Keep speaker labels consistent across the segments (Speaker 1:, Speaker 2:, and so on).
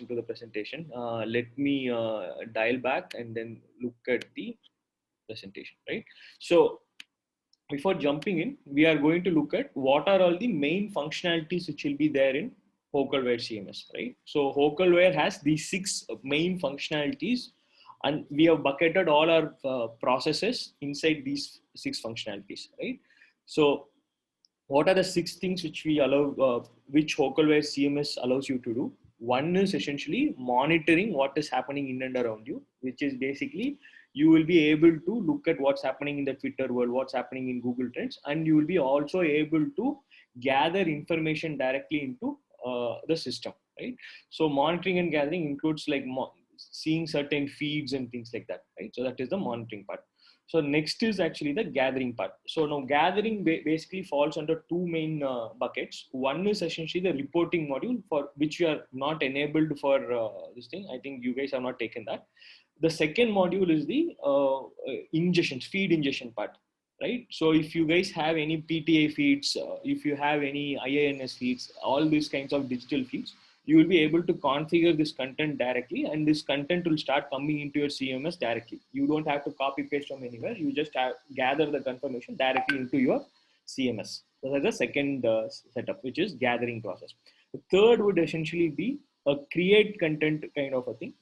Speaker 1: into the presentation. Let me dial back and then look at the presentation, right? So before jumping in, we are going to look at what are all the main functionalities which will be there in Hockleware CMS, right? So Hockleware has these 6 main functionalities, and we have bucketed all our processes inside these 6 functionalities, right? So what are the 6 things which we allow, which Hockleware CMS allows you to do? One is essentially monitoring what is happening in and around you, which is basically you will be able to look at what's happening in the Twitter world, what's happening in Google Trends, and you will be also able to gather information directly into the system, right? So monitoring and gathering includes like seeing certain feeds and things like that, right? So that is the monitoring part. So next is actually the gathering part. So now gathering basically falls under 2 main buckets. One is essentially the reporting module, for which you are not enabled for this thing. I think you guys have not taken that. The second module is the ingestion, feed ingestion part, right? So if you guys have any PTA feeds, if you have any IINS feeds, all these kinds of digital feeds, you will be able to configure this content directly, and this content will start coming into your CMS directly. You don't have to copy paste from anywhere. You just gather the confirmation directly into your CMS. So that's the second setup, which is gathering process. The third would essentially be a create content kind of a thing,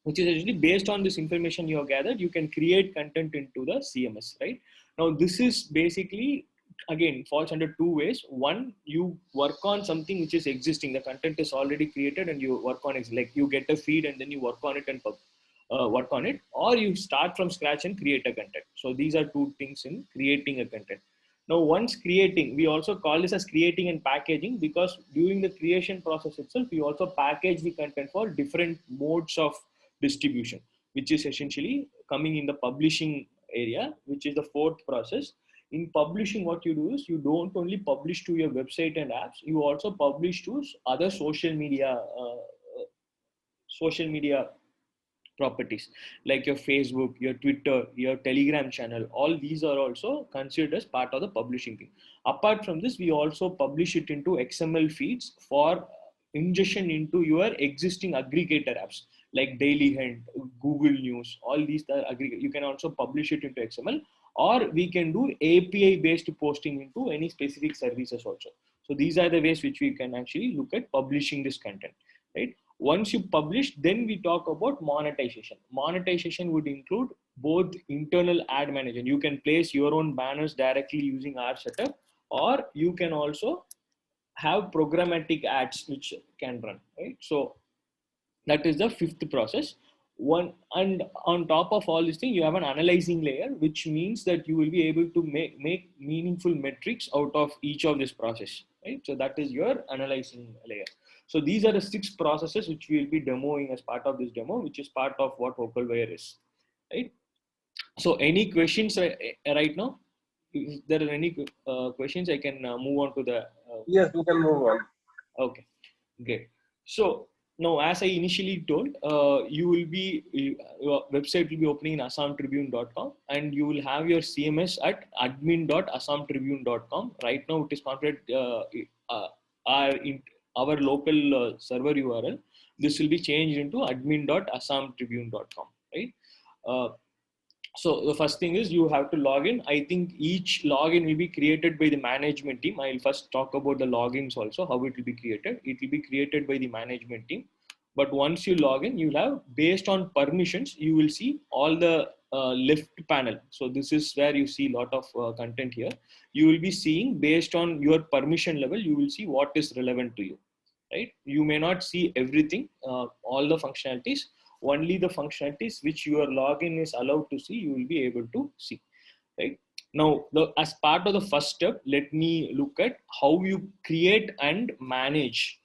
Speaker 1: which is actually based on this information you have gathered, you can create content into the CMS, right? Now, this is basically, again, falls under 2 ways. One, you work on something which is existing, the content is already created and you work on it, like you get a feed and then you work on it and work on it, or you start from scratch and create a content. So these are 2 things in creating a content. Now, once creating, we also call this as creating and packaging, because during the creation process itself, you also package the content for different modes of distribution, which is essentially coming in the publishing area, which is the fourth process. In publishing, what you do is you don't only publish to your website and apps, you also publish to other social media properties, like your Facebook, your Twitter, your Telegram channel. All these are also considered as part of the publishing thing. Apart from this, we also publish it into XML feeds for ingestion into your existing aggregator apps like Daily Hunt, Google News. All these are aggregate. You can also publish it into XML, or we can do API based posting into any specific services also. So these are the ways which we can actually look at publishing this content, right? Once you publish, then we talk about monetization. Monetization would include both internal ad manager. You can place your own banners directly using our setup, or you can also have programmatic ads which can run, right? So that is the fifth process. One, and on top of all this thing, you have an analyzing layer, which means that you will be able to make meaningful metrics out of each of this process, right? So that is your analyzing layer. So these are the 6 processes which we will be demoing as part of this demo, which is part of what Hockleware is, right? So any questions right now? If there are any questions, I can move on to the.
Speaker 2: Yes, we can move on.
Speaker 1: Okay, great. So now, as I initially told, your website will be opening in assamtribune.com, and you will have your CMS at admin.assamtribune.com. Right now, it is configured our local server URL. This will be changed into admin.assamtribune.com, right? Uh, so the first thing is you have to log in. I think each login will be created by the management team. I'll first talk about the logins also, how it will be created. It will be created by the management team. But once you log in, you'll have, based on permissions, you will see all the left panel. So this is where you see a lot of content here. You will be seeing, based on your permission level, you will see what is relevant to you, right? You may not see everything, all the functionalities. Only the functionalities which your login is allowed to see, you will be able to see, right? Now, as part of the first step, let me look at how you create and manage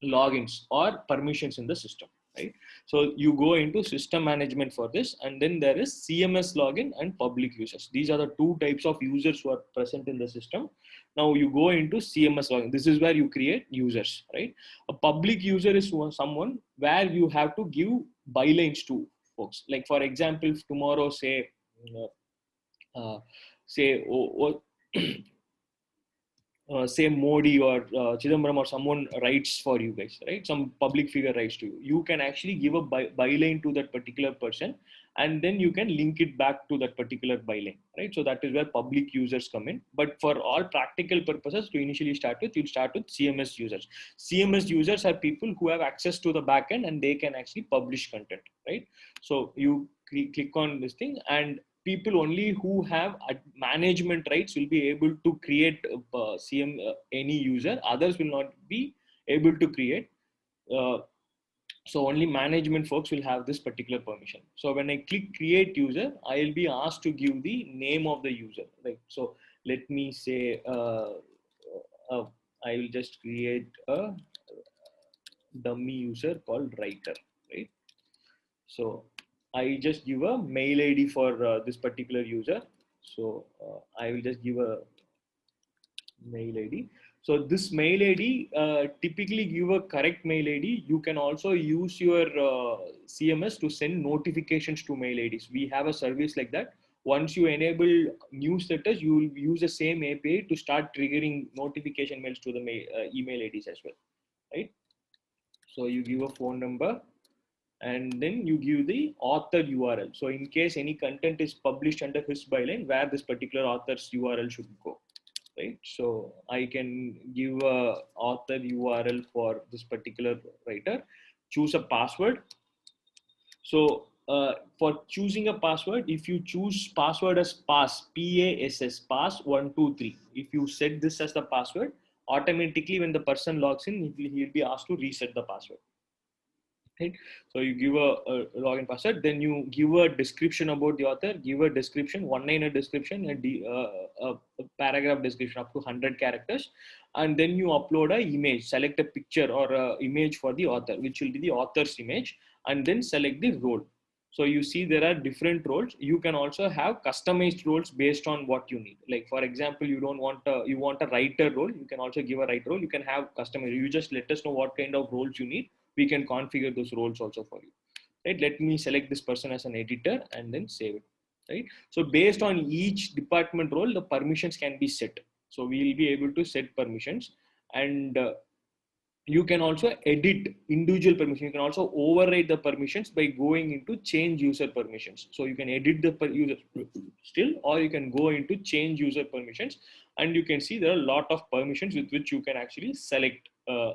Speaker 1: logins or permissions in the system, right? So you go into system management for this, and then there is CMS login and public users. These are the 2 types of users who are present in the system. Now you go into CMS login. This is where you create users, right? A public user is someone where you have to give bylines to folks. Like, for example, if tomorrow uh, say say Modi or Chidambaram or someone writes for you guys, right? Some public figure writes to you. You can actually give a byline to that particular person, and then you can link it back to that particular byline, right? So that is where public users come in. But for all practical purposes, to initially start with, you'll start with CMS users. CMS users are people who have access to the backend and they can actually publish content, right? So you click on this thing, and people only who have management rights will be able to create any user. Others will not be able to create. Uh, so only management folks will have this particular permission. So when I click create user, I'll be asked to give the name of the user, right? So let me say I will just create a dummy user called writer, right? So I just give a mail ID for this particular user. So I will just give a mail ID. So this mail ID typically give a correct mail ID. You can also use your CMS to send notifications to mail IDs. We have a service like that. Once you enable newsletters, you will use the same API to start triggering notification mails to the email IDs as well, right? So you give a phone number, and then you give the author URL. So in case any content is published under his byline, where this particular author's URL should go, right? So I can give a author URL for this particular writer, choose a password. So for choosing a password, if you choose password as pass 123, if you set this as the password, automatically when the person logs in, he'll be asked to reset the password. Right? So you give a login password, then you give a description about the author, give a description, one-liner description, a paragraph description up to 100 characters, and then you upload a image, select a picture or a image for the author, which will be the author's image, and then select the role. So you see there are different roles. You can also have customized roles based on what you need. Like for example, you want a writer role. You can also give a writer role. You can have customized. You just let us know what kind of roles you need. We can configure those roles also for you, right? Let me select this person as an editor and then save it, right? So based on each department role, the permissions can be set. So we will be able to set permissions, and you can also edit individual permissions. You can also override the permissions by going into change user permissions. So you can edit the user still, or you can go into change user permissions, and you can see there are a lot of permissions with which you can actually select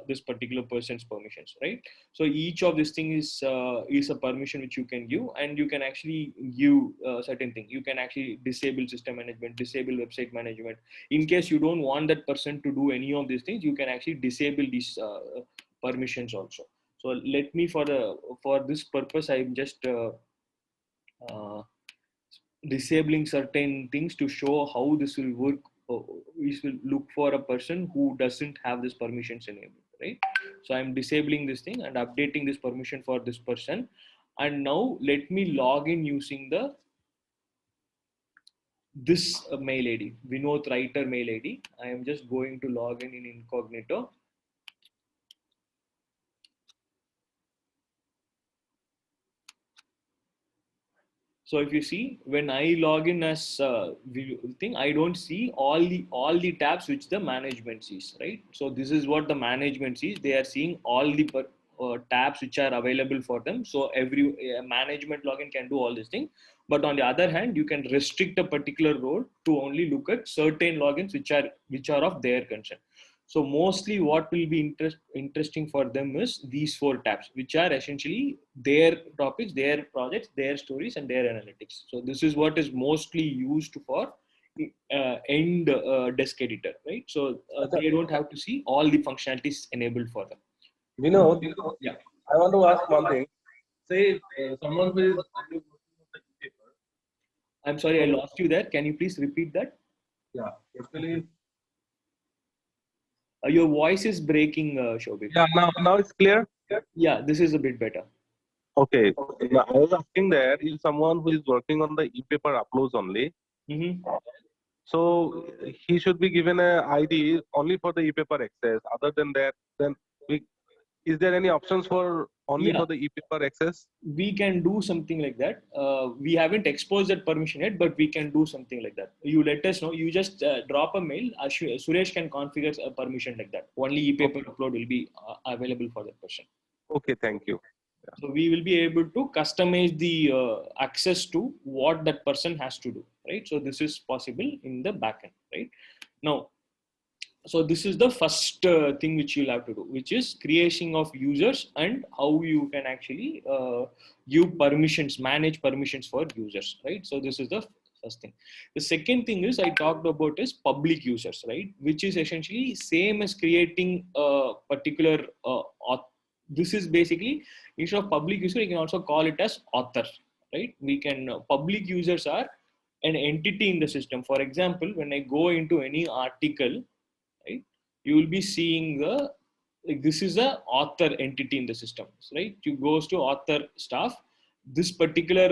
Speaker 1: this particular person's permissions, right? So each of these things is a permission which you can give, and you can actually give certain thing. You can actually disable system management, disable website management. In case you don't want that person to do any of these things, you can actually disable these permissions also. So let me for this purpose, I'm just uh, disabling certain things to show how this will work. We will look for a person who doesn't have this permissions enabled, right? So I'm disabling this thing and updating this permission for this person. And now let me log in using this mail ID, Vinod writer mail ID. I am just going to log in incognito. So if you see, when I log in as thing, I don't see all the tabs which the management sees, right? So this is what the management sees. They are seeing all the tabs which are available for them. So every management login can do all these things. But on the other hand, you can restrict a particular role to only look at certain logins which are of their concern. So mostly what will be interesting for them is these four tabs, which are essentially their topics, their projects, their stories, and their analytics. So this is what is mostly used for end desk editor, right? So they don't have to see all the functionalities enabled for them.
Speaker 2: Vinod,
Speaker 1: Yeah.
Speaker 2: I want to ask one thing. Say someone who is only working on the newspaper.
Speaker 1: I'm sorry, I lost you there. Can you please repeat that?
Speaker 2: Yeah, actually.
Speaker 1: Your voice is breaking, Shobhit.
Speaker 2: Yeah, now it's clear.
Speaker 1: Yeah, this is a bit better.
Speaker 2: Okay. Now, I was asking there, if someone who is working on the e-paper uploads only, so he should be given a ID only for the e-paper access. Other than that, then Is there any options for only
Speaker 1: Yeah,
Speaker 2: for the e-paper access?
Speaker 1: we can do something like that. We haven't exposed that permission yet, but we can do something like that. You let us know. You just drop a mail. Suresh can configure a permission like that. Only e-paper
Speaker 2: Okay.
Speaker 1: upload will be available for that person.
Speaker 2: Okay. Thank you. Yeah.
Speaker 1: So we will be able to customize the access to what that person has to do, right? So this is possible in the backend, right? Now, so this is the first thing which you'll have to do, which is creation of users and how you can actually give permissions, manage permissions for users, right? So this is the first thing. The second thing is I talked about is public users, right? Which is essentially same as creating a particular this is basically instead of public user, you can also call it as author, right? We can public users are an entity in the system. For example, when I go into any article, right, you will be seeing the, like, this is a author entity in the system, right? You goes to author staff, this particular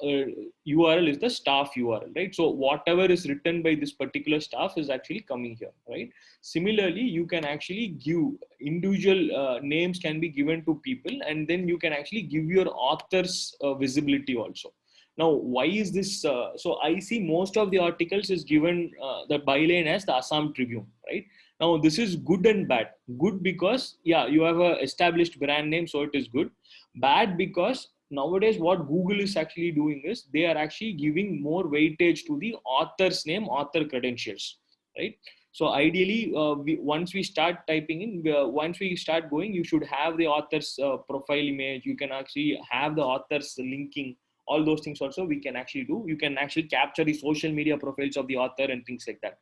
Speaker 1: url is the staff url, right? So whatever is written by this particular staff is actually coming here, right? Similarly, you can actually give individual names can be given to people, and then you can actually give your authors visibility also. Now, why is this? So I see most of the articles is given the byline as the Assam Tribune, right? Now, this is good and bad. Good because, yeah, you have a established brand name, so it is good. Bad because nowadays what Google is actually doing is they are actually giving more weightage to the author's name, author credentials, right? So ideally, once we start typing in, once we start going, you should have the author's profile image. You can actually have the author's linking, all those things also we can actually do. You can actually capture the social media profiles of the author and things like that.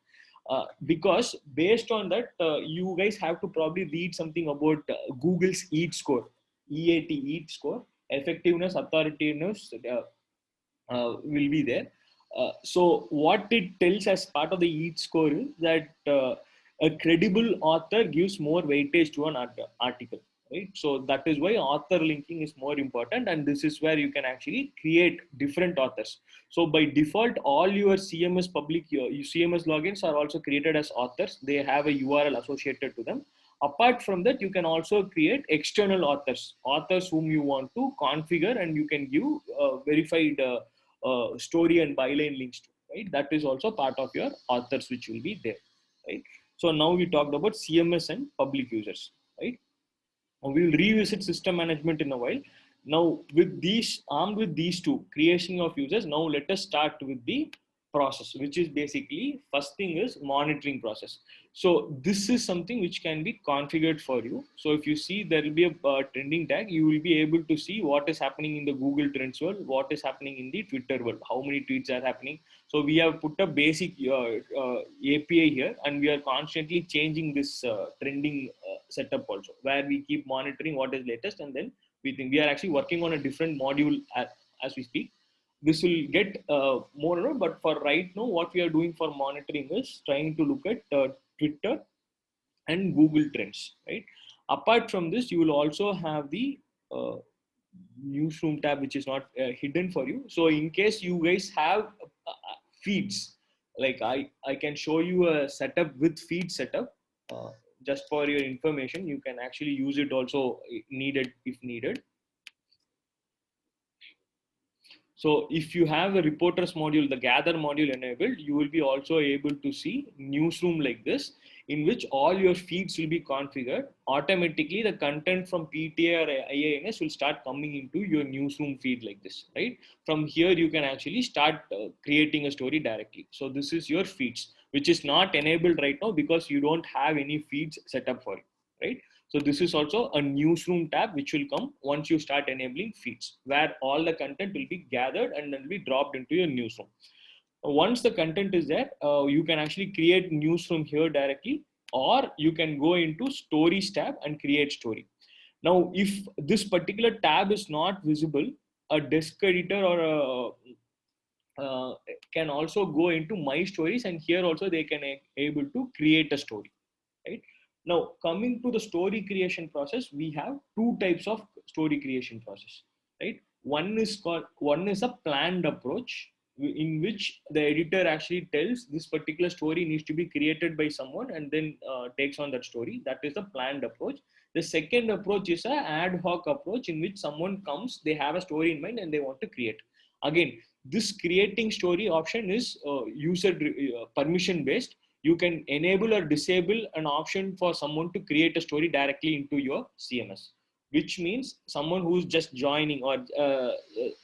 Speaker 1: Because based on that, you guys have to probably read something about Google's EAT score, EAT score, effectiveness, authoritativeness will be there. So what it tells as part of the EAT score is that a credible author gives more weightage to an article, right? So that is why author linking is more important, and this is where you can actually create different authors. So by default, all your CMS public your CMS logins are also created as authors. They have a URL associated to them. Apart from that, you can also create external authors whom you want to configure, and you can give verified story and byline links to, right? That is also part of your authors which will be there, right? So now we talked about CMS and public users, right? We will revisit system management in a while. Now, with these, armed with these two, creation of users, now let us start with the process, which is basically first thing is monitoring process. So this is something which can be configured for you. So if you see there will be a trending tag, you will be able to see what is happening in the Google Trends world, what is happening in the Twitter world, how many tweets are happening. So we have put a basic API here, and we are constantly changing this trending setup also, where we keep monitoring what is latest, and then we think we are actually working on a different module as we speak. This will get more and more, but for right now, what we are doing for monitoring is trying to look at Twitter and Google Trends, right? Apart from this, you will also have the newsroom tab, which is not hidden for you. So in case you guys have feeds, like I can show you a setup with feed setup. Just for your information, you can actually use it also needed if needed. So if you have a reporters module, the gather module enabled, you will be also able to see newsroom like this, in which all your feeds will be configured. Automatically, the content from PTA or IANS will start coming into your newsroom feed like this, right? From here, you can actually start creating a story directly. So this is your feeds, which is not enabled right now because you don't have any feeds set up for it, right? So this is also a newsroom tab which will come once you start enabling feeds, where all the content will be gathered and then be dropped into your newsroom. Once the content is there, you can actually create news from here directly, or you can go into stories tab and create story. Now, if this particular tab is not visible, a desk editor or can also go into my stories, and here also they can able to create a story, right? Now, coming to the story creation process, we have two types of story creation process, right? One is a planned approach, in which the editor actually tells this particular story needs to be created by someone, and then takes on that story. That is the planned approach. The second approach is a ad hoc approach in which someone comes, they have a story in mind and they want to create. Again, this creating story option is user permission based. You can enable or disable an option for someone to create a story directly into your CMS, which means someone who's just joining, or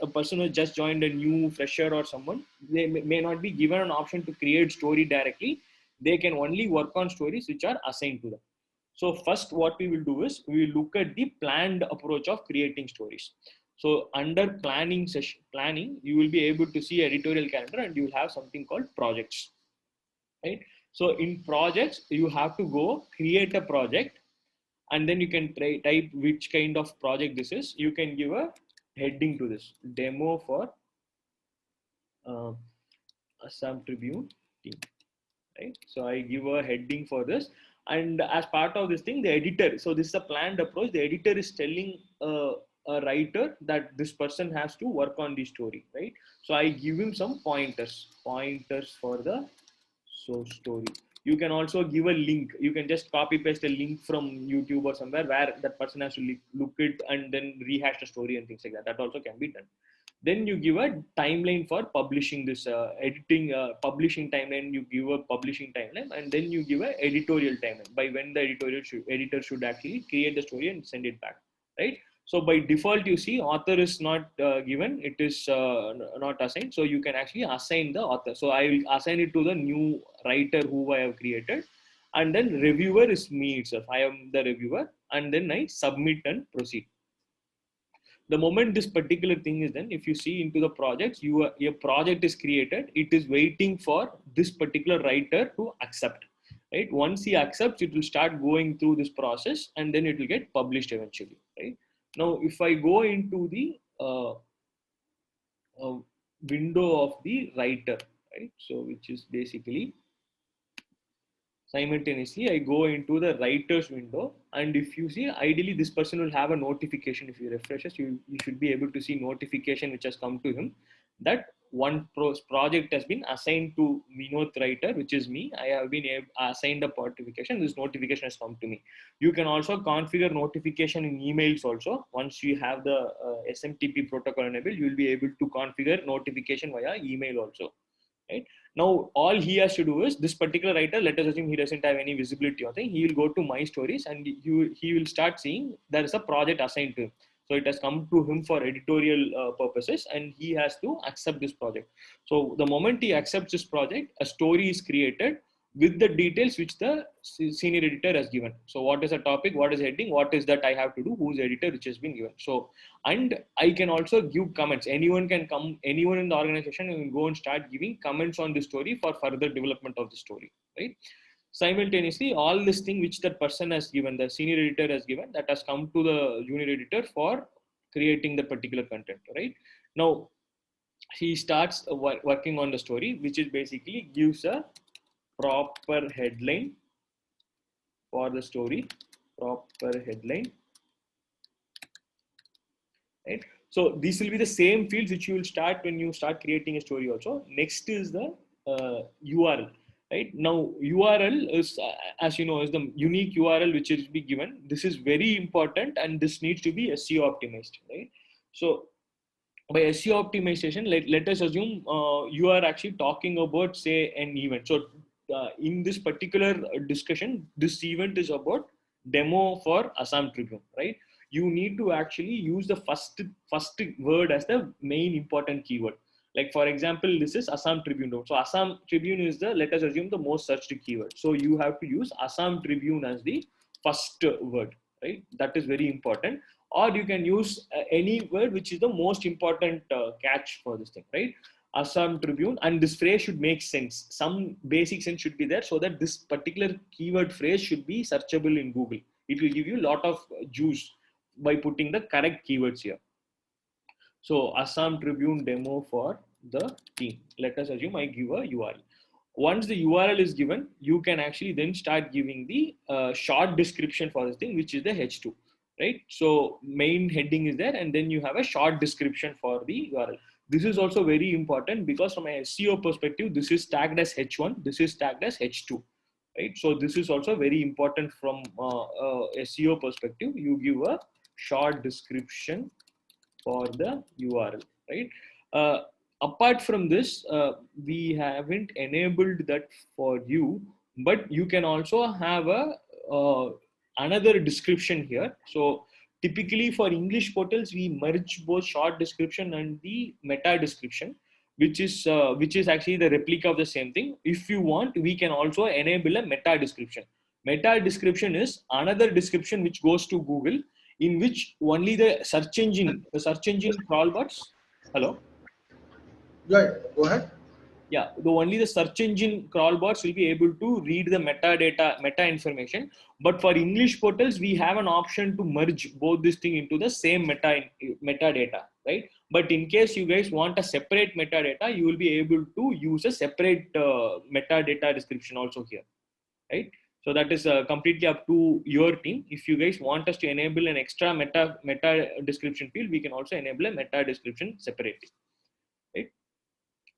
Speaker 1: a person who just joined, a new fresher or someone, they may not be given an option to create story directly. They can only work on stories which are assigned to them. So first what we will do is we will look at the planned approach of creating stories. So under planning, you will be able to see editorial calendar and you will have something called projects, right? So in projects, you have to go create a project, and then you can type which kind of project this is. You can give a heading to this: demo for uh, Assam Tribune team, right? So I give a heading for this, and as part of this thing, the editor, so this is a planned approach, the editor is telling a writer that this person has to work on the story, right? So I give him some pointers for the story. You can also give a link. You can just copy paste a link from YouTube or somewhere where that person has to look it and then rehash the story and things like that. That also can be done. Then you give a timeline for publishing this editing publishing timeline. You give a publishing timeline, and then you give a editorial timeline by when the editor should actually create the story and send it back, right? So by default, you see author is not given, it is not assigned. So you can actually assign the author. So I will assign it to the new writer who I have created, and then reviewer is me itself. I am the reviewer, and then I submit and proceed. The moment this particular thing is done, if you see into the projects, your project is created, it is waiting for this particular writer to accept, right? Once he accepts, it will start going through this process and then it will get published eventually, right? Now if I go into the window of the writer, right? So which is basically simultaneously I go into the writer's window, and if you see, ideally this person will have a notification. If you refresh it, you should be able to see notification which has come to him that one project has been assigned to Vinod writer, which is me. I have been assigned a notification. This notification has come to me. You can also configure notification in emails also. Once you have the SMTP protocol enabled, you will be able to configure notification via email also, right? Now all he has to do is, this particular writer, let us assume he doesn't have any visibility or thing, he will go to my stories and he will start seeing there is a project assigned to him. So it has come to him for editorial purposes, and he has to accept this project. So the moment he accepts this project, a story is created with the details which the senior editor has given. So what is the topic, what is heading, what is that I have to do, who's editor, which has been given. So, and I can also give comments. Anyone can come, anyone in the organization can go and start giving comments on the story for further development of the story, right? Simultaneously, all this thing which that person has given, the senior editor has given, that has come to the junior editor for creating the particular content, right? Now he starts working on the story, which is basically gives a proper headline for the story, proper headline, right? So these will be the same fields which you will start when you start creating a story also. Next is the URL, right? Now URL is, as you know, is the unique URL which is be given. This is very important and this needs to be SEO optimized, right? So by SEO optimization, let us assume you are actually talking about, say, an event. So in this particular discussion, this event is about demo for Assam Tribune, right? You need to actually use the first word as the main important keyword. Like for example, this is Assam Tribune. So Assam Tribune is the, let us assume, the most searched keyword. So you have to use Assam Tribune as the first word, right? That is very important. Or you can use any word which is the most important catch for this thing, right? Assam Tribune, and this phrase should make sense. Some basic sense should be there so that this particular keyword phrase should be searchable in Google. It will give you a lot of juice by putting the correct keywords here. So Assam Tribune demo for the team. Let us assume I give a URL. Once the URL is given, you can actually then start giving the short description for this thing, which is the H2, right? So main heading is there, and then you have a short description for the URL. This is also very important because from a SEO perspective, this is tagged as H1, this is tagged as H2. right? So this is also very important from SEO perspective. You give a short description for the URL, right? Apart from this, we haven't enabled that for you, but you can also have a another description here. So typically for English portals, we merge both short description and the meta description, which is actually the replica of the same thing. If you want, we can also enable a meta description. Meta description is another description which goes to Google, in which only the search engine crawlbots. Hello.
Speaker 3: Yeah, go ahead.
Speaker 1: Yeah, only the search engine crawlbots will be able to read the meta information. But for English portals, we have an option to merge both this thing into the same metadata, right? But in case you guys want a separate metadata, you will be able to use a separate metadata description also here, right? So that is completely up to your team. If you guys want us to enable an extra meta description field, we can also enable a meta description separately, right?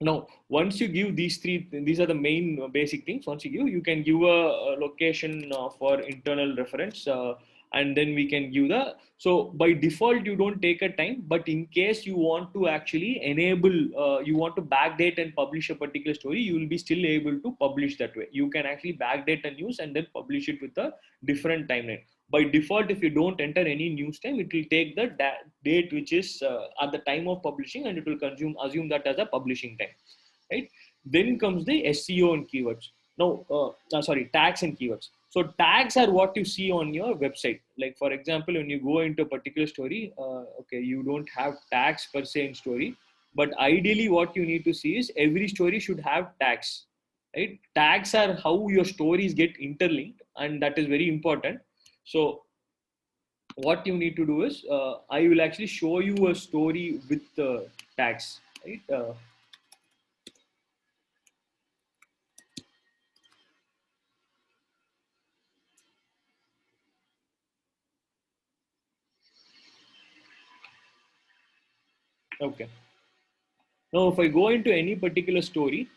Speaker 1: Now, once you give these are the main basic things. Once you can give a location for internal reference, and then we can give the, so by default, you don't take a time, but in case you want to actually enable, you want to backdate and publish a particular story, you will be still able to publish that way. You can actually backdate a news and then publish it with a different timeline. By default, if you don't enter any news time, it will take the date which is at the time of publishing, and it will assume that as a publishing time, right? Then comes the SEO and keywords. Now, sorry, tags and keywords. So tags are what you see on your website. Like for example, when you go into a particular story, okay, you don't have tags per se in story, but ideally what you need to see is every story should have tags, right? Tags are how your stories get interlinked, and that is very important. So what you need to do is, I will actually show you a story with tags, right? Okay. Now, if I go into any particular story,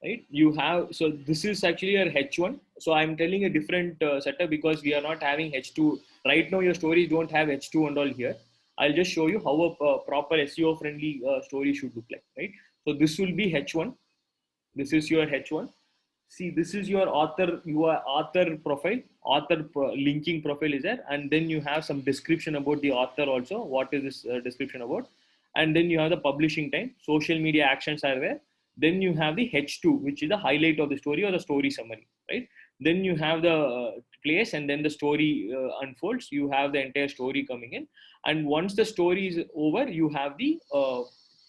Speaker 1: right, you have, so this is actually your H1. So I'm telling a different setup because we are not having H2. Right now, your stories don't have H2 and all here. I'll just show you how a proper SEO friendly story should look like, right? So this will be H1. This is your H1. See, this is your author profile, linking profile is there. And then you have some description about the author also. What is this description about? And then you have the publishing time, social media actions are there. Then you have the H2, which is the highlight of the story or the story summary, right? Then you have the place, and then the story unfolds. You have the entire story coming in. And once the story is over, you have the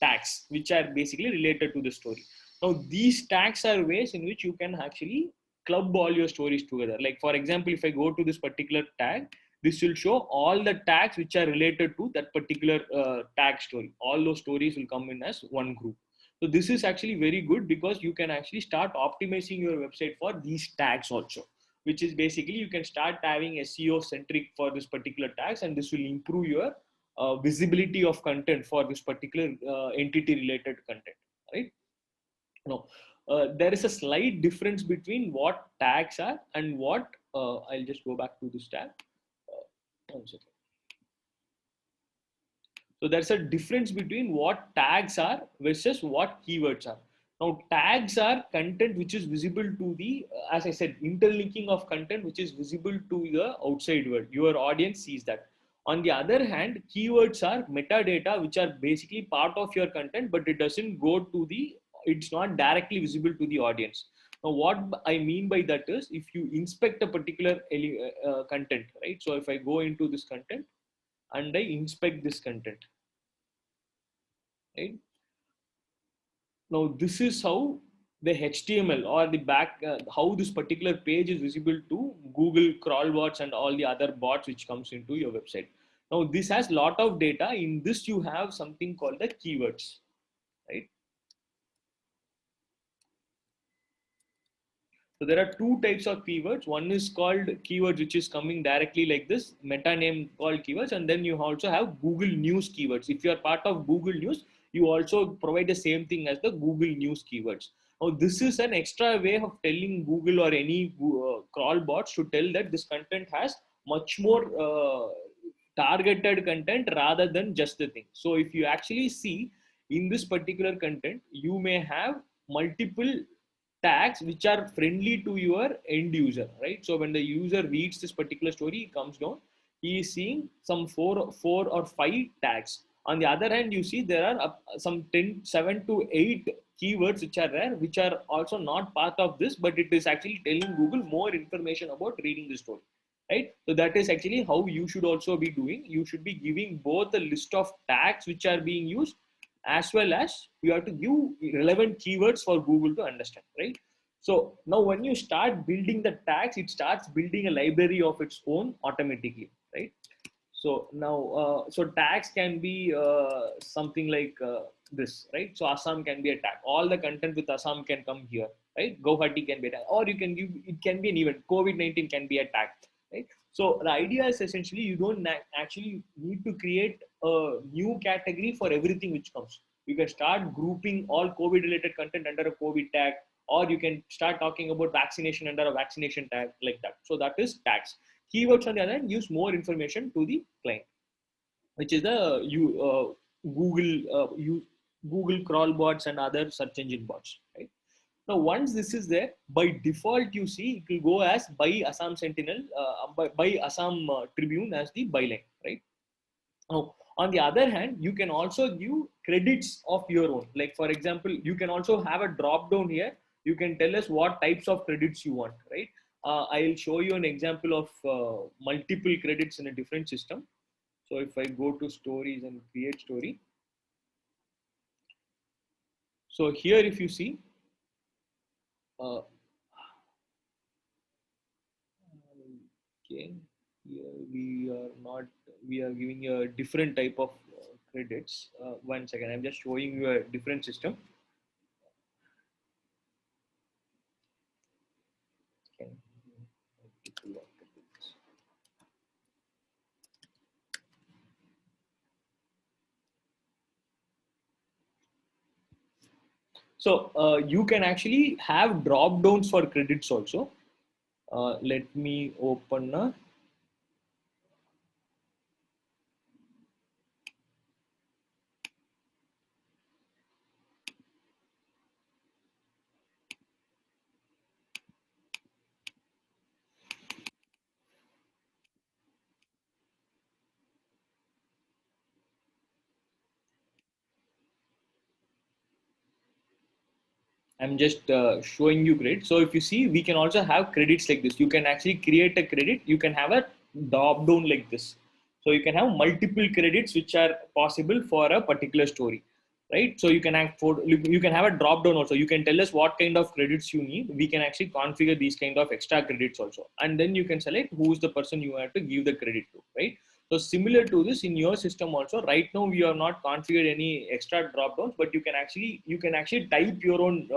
Speaker 1: tags, which are basically related to the story. Now, these tags are ways in which you can actually club all your stories together. Like, for example, if I go to this particular tag, this will show all the tags which are related to that particular tag story. All those stories will come in as one group. So this is actually very good because you can actually start optimizing your website for these tags also, which is basically you can start having SEO centric for this particular tags, and this will improve your visibility of content for this particular entity related content, right? No, there is a slight difference between what tags are and what, I'll just go back to this tag. One second. So there's a difference between what tags are versus what keywords are. Now, tags are content which is visible to the, as I said, interlinking of content which is visible to the outside world. Your audience sees that. On the other hand, keywords are metadata which are basically part of your content, but it doesn't go to the, it's not directly visible to the audience. Now, what I mean by that is, if you inspect a particular content, right? So if I go into this content and I inspect this content, right? Now, this is how the HTML or the back, how this particular page is visible to Google crawl bots and all the other bots which comes into your website. Now, this has a lot of data. In this, you have something called the keywords, right? So there are two types of keywords. One is called keywords, which is coming directly like this, meta name called keywords. And then you also have Google News keywords. If you are part of Google News, you also provide the same thing as the Google News keywords. Oh, this is an extra way of telling Google or any crawl bots to tell that this content has much more targeted content rather than just the thing. So if you actually see in this particular content, you may have multiple tags which are friendly to your end user, right? So when the user reads this particular story, he comes down, he is seeing some four or five tags. On the other hand, you see there are some 7 to 8 keywords which are there, which are also not part of this, but it is actually telling Google more information about reading the story, right? So that is actually how you should also be doing. You should be giving both a list of tags which are being used, as well as you have to give relevant keywords for Google to understand, right? So now when you start building the tags, it starts building a library of its own automatically, right? So now, so tags can be something like this, right? So Assam can be a tag. All the content with Assam can come here, right? Guwahati can be a tag, or you can give, it can be an event. COVID-19 can be a tag, right? So the idea is essentially you don't actually need to create a new category for everything which comes. You can start grouping all COVID-related content under a COVID tag, or you can start talking about vaccination under a vaccination tag, like that. So that is tags. Keywords on the other hand gives more information to the client, which is the Google crawl bots and other search engine bots, right? Now once this is there, by default you see it will go as by Assam Sentinel, by Assam Tribune as the byline, right? Now on the other hand, you can also give credits of your own. Like for example, you can also have a drop down here. You can tell us what types of credits you want, right? I'll show you an example of multiple credits in a different system. So if I go to stories and create story, so here if you see, okay, here we are giving a different type of credits. One second, I'm just showing you a different system. Okay. So you can actually have drop downs for credits also. Let me open a I'm just showing you credit. So if you see, we can also have credits like this. You can actually create a credit. You can have a drop down like this. So you can have multiple credits which are possible for a particular story, right? So you can have you can have a drop down also. You can tell us what kind of credits you need. We can actually configure these kind of extra credits also, and then you can select who is the person you have to give the credit to, right? So similar to this in your system also, right now we have not configured any extra drop downs, but you can actually type your own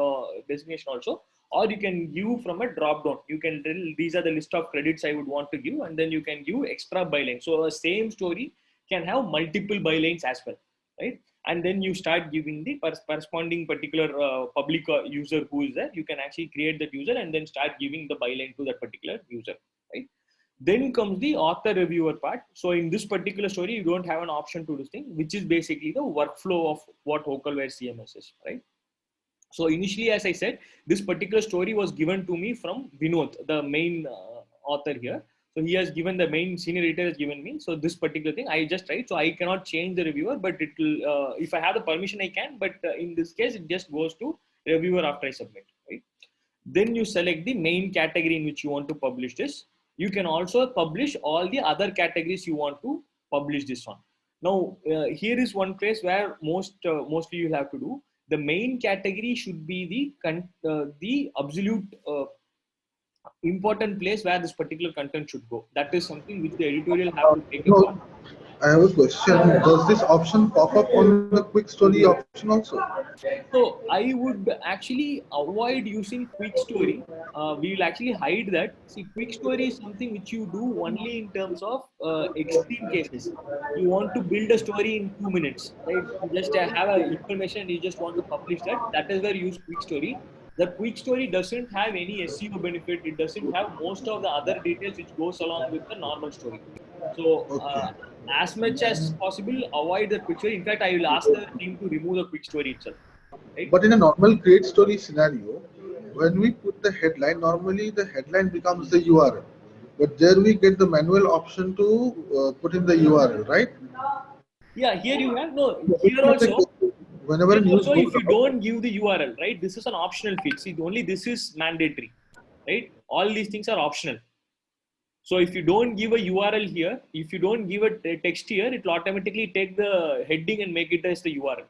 Speaker 1: designation also, or you can give from a drop down. You can tell these are the list of credits I would want to give, and then you can give extra byline. So a same story can have multiple bylines as well, right? And then you start giving the corresponding particular public user who is there. You can actually create that user and then start giving the byline to that particular user, right? Then comes the author reviewer part. So in this particular story, you don't have an option to this thing, which is basically the workflow of what Hocalware CMS is, right? So initially, as I said, this particular story was given to me from Vinod, the main author here. So he has given, the main senior editor has given me. So this particular thing I just write. So I cannot change the reviewer, but it will, if I have the permission, I can. But in this case, it just goes to reviewer after I submit, right? Then you select the main category in which you want to publish this. You can also publish all the other categories you want to publish this on. Now, here is one place where mostly you have to do. The main category should be the absolute important place where this particular content should go. That is something which the editorial have to take a call.
Speaker 3: No, I have a question. Does this option pop up on the quick story option also?
Speaker 1: So I would actually avoid using quick story. We will actually hide that. See, quick story is something which you do only in terms of extreme cases. You want to build a story in 2 minutes, right? You just have a information and you just want to publish that. That is where you use quick story. The quick story doesn't have any SEO benefit. It doesn't have most of the other details which goes along with the normal story. So
Speaker 3: Okay.
Speaker 1: as much as possible, avoid the quick story. In fact, I will ask the team to remove the quick story itself. Right?
Speaker 3: But in a normal create story scenario, when we put the headline, normally the headline becomes the URL. But there we get the manual option to put in the URL, right?
Speaker 1: Yeah, here you have no. Here also,
Speaker 3: Whenever a news goes
Speaker 1: if you
Speaker 3: out,
Speaker 1: don't give the URL, right, this is an optional field. See, only this is mandatory, right? All these things are optional. So if you don't give a URL here, if you don't give a text here, it will automatically take the heading and make it as the URL.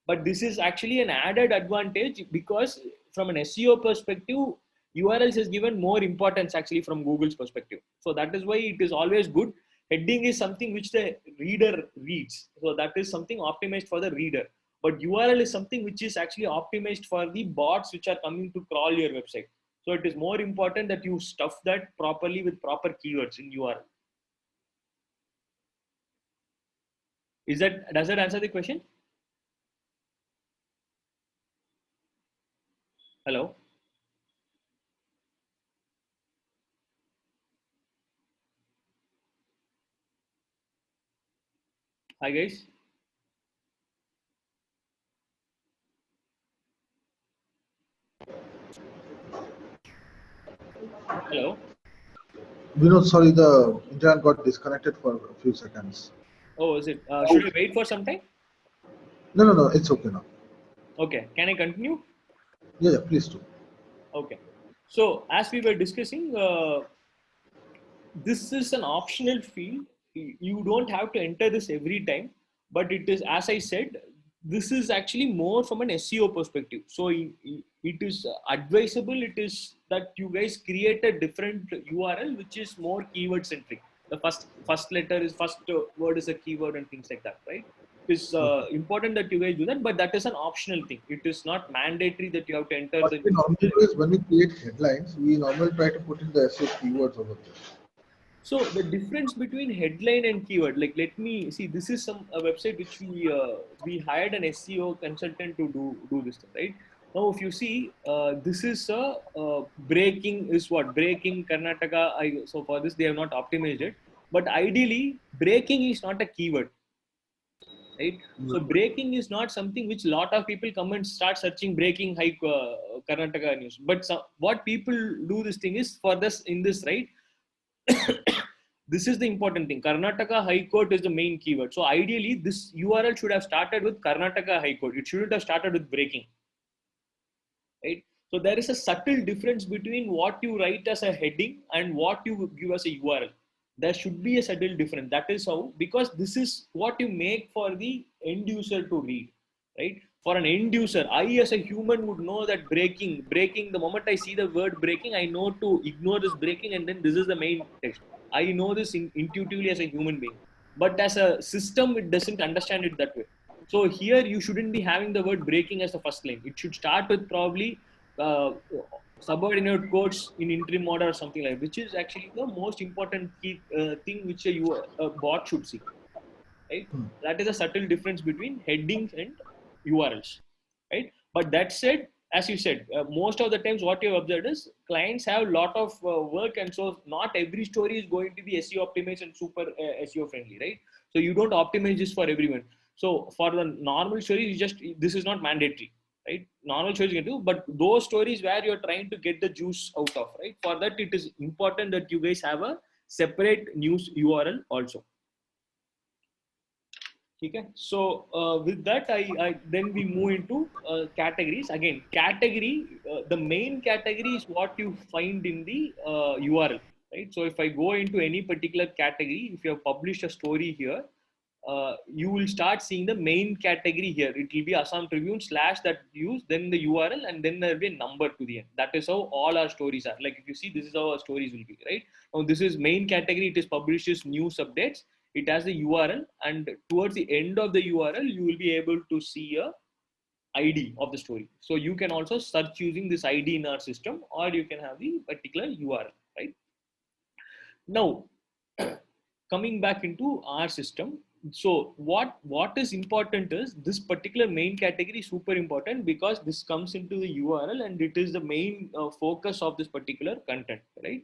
Speaker 1: But this is actually an added advantage because from an SEO perspective, URLs is given more importance actually from Google's perspective. So that is why it is always good. Heading is something which the reader reads. So that is something optimized for the reader. But URL is something which is actually optimized for the bots which are coming to crawl your website. So it is more important that you stuff that properly with proper keywords in URL. Does that answer the question? Hello? Hi guys. Hello?
Speaker 3: sorry, the internet got disconnected for a few seconds.
Speaker 1: Oh, is it? Should I wait for some time?
Speaker 3: No, it's okay now.
Speaker 1: Okay. Can I continue?
Speaker 3: Yeah, please do.
Speaker 1: Okay. So as we were discussing, this is an optional field. You don't have to enter this every time, but it is, as I said, this is actually more from an SEO perspective. So it is advisable. It is that you guys create a different URL which is more keyword centric. The first letter is first word is a keyword and things like that, right? It's important that you guys do that, but that is an optional thing. It is not mandatory that you have to enter
Speaker 3: What
Speaker 1: the.
Speaker 3: we normally do is when we create headlines, we normally try to put in the SEO keywords over there.
Speaker 1: So the difference between headline and keyword, like let me see, this is a website which we hired an SEO consultant to do this thing, right? Now, if you see, this is breaking is what breaking Karnataka. So for this they have not optimized it, but ideally breaking is not a keyword, right? So breaking is not something which a lot of people come and start searching breaking high Karnataka news. But what people do this thing is for this in this, right? This is the important thing. Karnataka High Court is the main keyword. So ideally, this URL should have started with Karnataka High Court. It shouldn't have started with breaking, right? So there is a subtle difference between what you write as a heading and what you give as a URL. There should be a subtle difference. That is how, because this is what you make for the end user to read, right? For an end user, I as a human would know that breaking, the moment I see the word breaking, I know to ignore this breaking and then this is the main text. I know this intuitively as a human being. But as a system, it doesn't understand it that way. So here you shouldn't be having the word breaking as the first line. It should start with probably uh, subordinate quotes in interim order or something like that, which is actually the most important key thing which a bot should see. Right? That is a subtle difference between headings and URLs. Right? But that said, as you said, most of the times what you have observed is clients have a lot of work, and so not every story is going to be SEO optimized and super SEO friendly, right? So you don't optimize this for everyone. So for the normal stories, you just this is not mandatory, right? Normal stories you can do, but those stories where you're trying to get the juice out of, right? For that, it is important that you guys have a separate news URL also. Okay. So with that, I then we move into categories. Again, the main category is what you find in the URL, right? So if I go into any particular category, if you have published a story here, you will start seeing the main category here. It will be Assam Tribune / that use, then the URL, and then there will be a number to the end. That is how all our stories are. Like if you see, this is how our stories will be, right? Now this is main category. It is publishes news updates. It has the URL, and towards the end of the URL, you will be able to see a ID of the story. So you can also search using this ID in our system, or you can have the particular URL, right? Now, coming back into our system, so what is important is this particular main category is super important because this comes into the URL and it is the main focus of this particular content, right?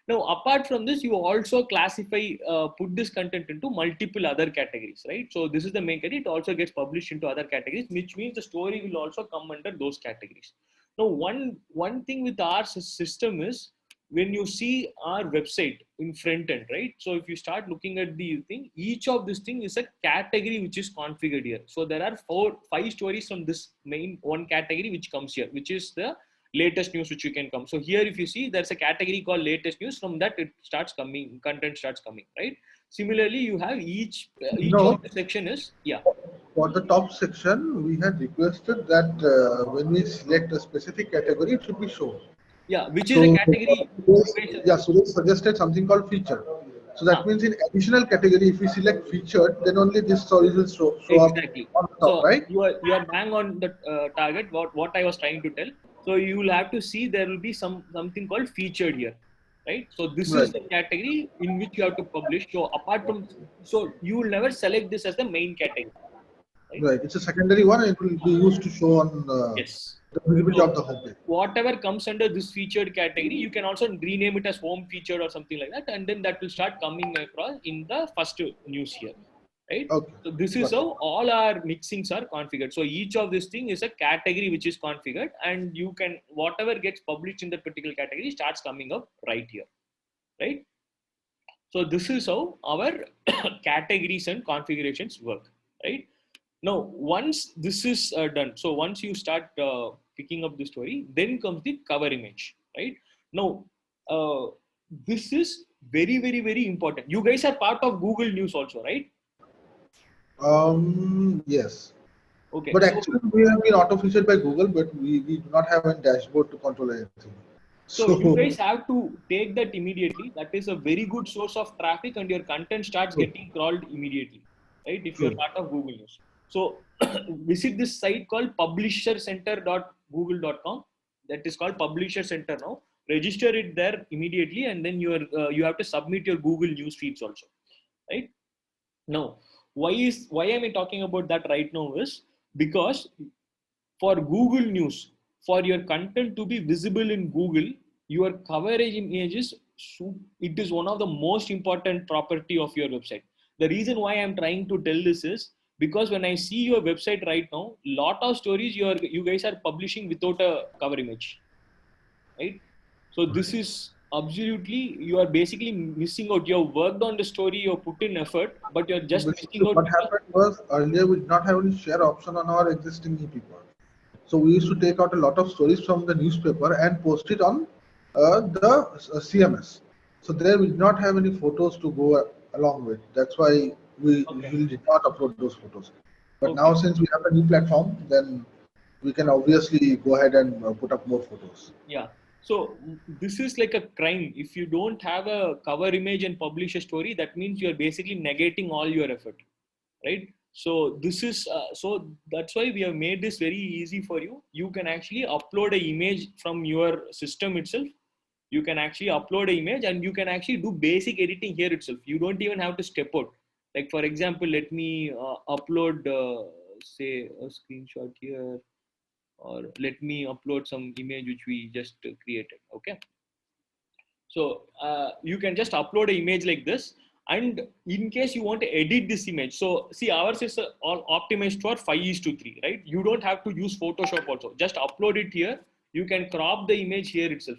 Speaker 1: Now, apart from this, you also classify, put this content into multiple other categories, right? So this is the main category. It also gets published into other categories, which means the story will also come under those categories. Now, one thing with our system is when you see our website in front end, right? So if you start looking at the thing, each of this thing is a category which is configured here. So there are 5 stories from this main one category which comes here, which is the latest news which you can come. So here, if you see, there's a category called latest news. From that, it starts coming, content starts coming, right? Similarly, you have each of the section is, yeah.
Speaker 3: For the top section, we had requested that when we select a specific category, it should be shown.
Speaker 1: Yeah, which is a category.
Speaker 3: Suresh suggested something called featured. So that means in additional category, if we select featured, then only this story will show
Speaker 1: exactly.
Speaker 3: up on the top,
Speaker 1: so
Speaker 3: right?
Speaker 1: you are bang on the target. What I was trying to tell. So you will have to see there will be something called featured here, right? So this is the category in which you have to publish. So apart from, so you will never select this as the main category.
Speaker 3: Right. It's a secondary one, and it will be used to show on
Speaker 1: yes.
Speaker 3: the visibility of the homepage.
Speaker 1: Whatever comes under this featured category, you can also rename it as home featured or something like that, and then that will start coming across in the first news here, right?
Speaker 3: Okay.
Speaker 1: So this is how all our mixings are configured. So each of this thing is a category which is configured, and you can, whatever gets published in that particular category starts coming up right here, right? So this is how our categories and configurations work, right? Now, once this is done, so once you start picking up the story, then comes the cover image, right? Now, this is very, very, very important. You guys are part of Google News also, right?
Speaker 3: Yes.
Speaker 1: Okay.
Speaker 3: But actually, we have been auto-featured by Google, but we do not have a dashboard to control anything.
Speaker 1: So you guys have to take that immediately. That is a very good source of traffic, and your content starts getting crawled immediately, right? If you're part of Google News. So visit this site called publishercenter.google.com. That is called Publisher Center now. Register it there immediately, and then you have to submit your Google News feeds also, right? Now, why am I talking about that right now is because for Google News, for your content to be visible in Google, your coverage images, it is one of the most important property of your website. The reason why I'm trying to tell this is because when I see your website right now, lot of stories you guys are publishing without a cover image, right? So this is absolutely, you are basically missing out. You have worked on the story, you have put in effort, but you're just missing out.
Speaker 3: What happened was earlier we did not have any share option on our existing e-paper. So we used to take out a lot of stories from the newspaper and post it on the CMS. So there we did not have any photos to go along with. That's why we usually did not upload those photos. But now since we have a new platform, then we can obviously go ahead and put up more photos.
Speaker 1: Yeah. So this is like a crime. If you don't have a cover image and publish a story, that means you're basically negating all your effort, right? So this is, so that's why we have made this very easy for you. You can actually upload an image from your system itself. You can actually upload an image and you can actually do basic editing here itself. You don't even have to step out. Like for example, let me upload, say a screenshot here, or let me upload some image which we just created. Okay. So you can just upload an image like this. And in case you want to edit this image, so see, ours is all optimized for 5:3, right? You don't have to use Photoshop also. Just upload it here. You can crop the image here itself.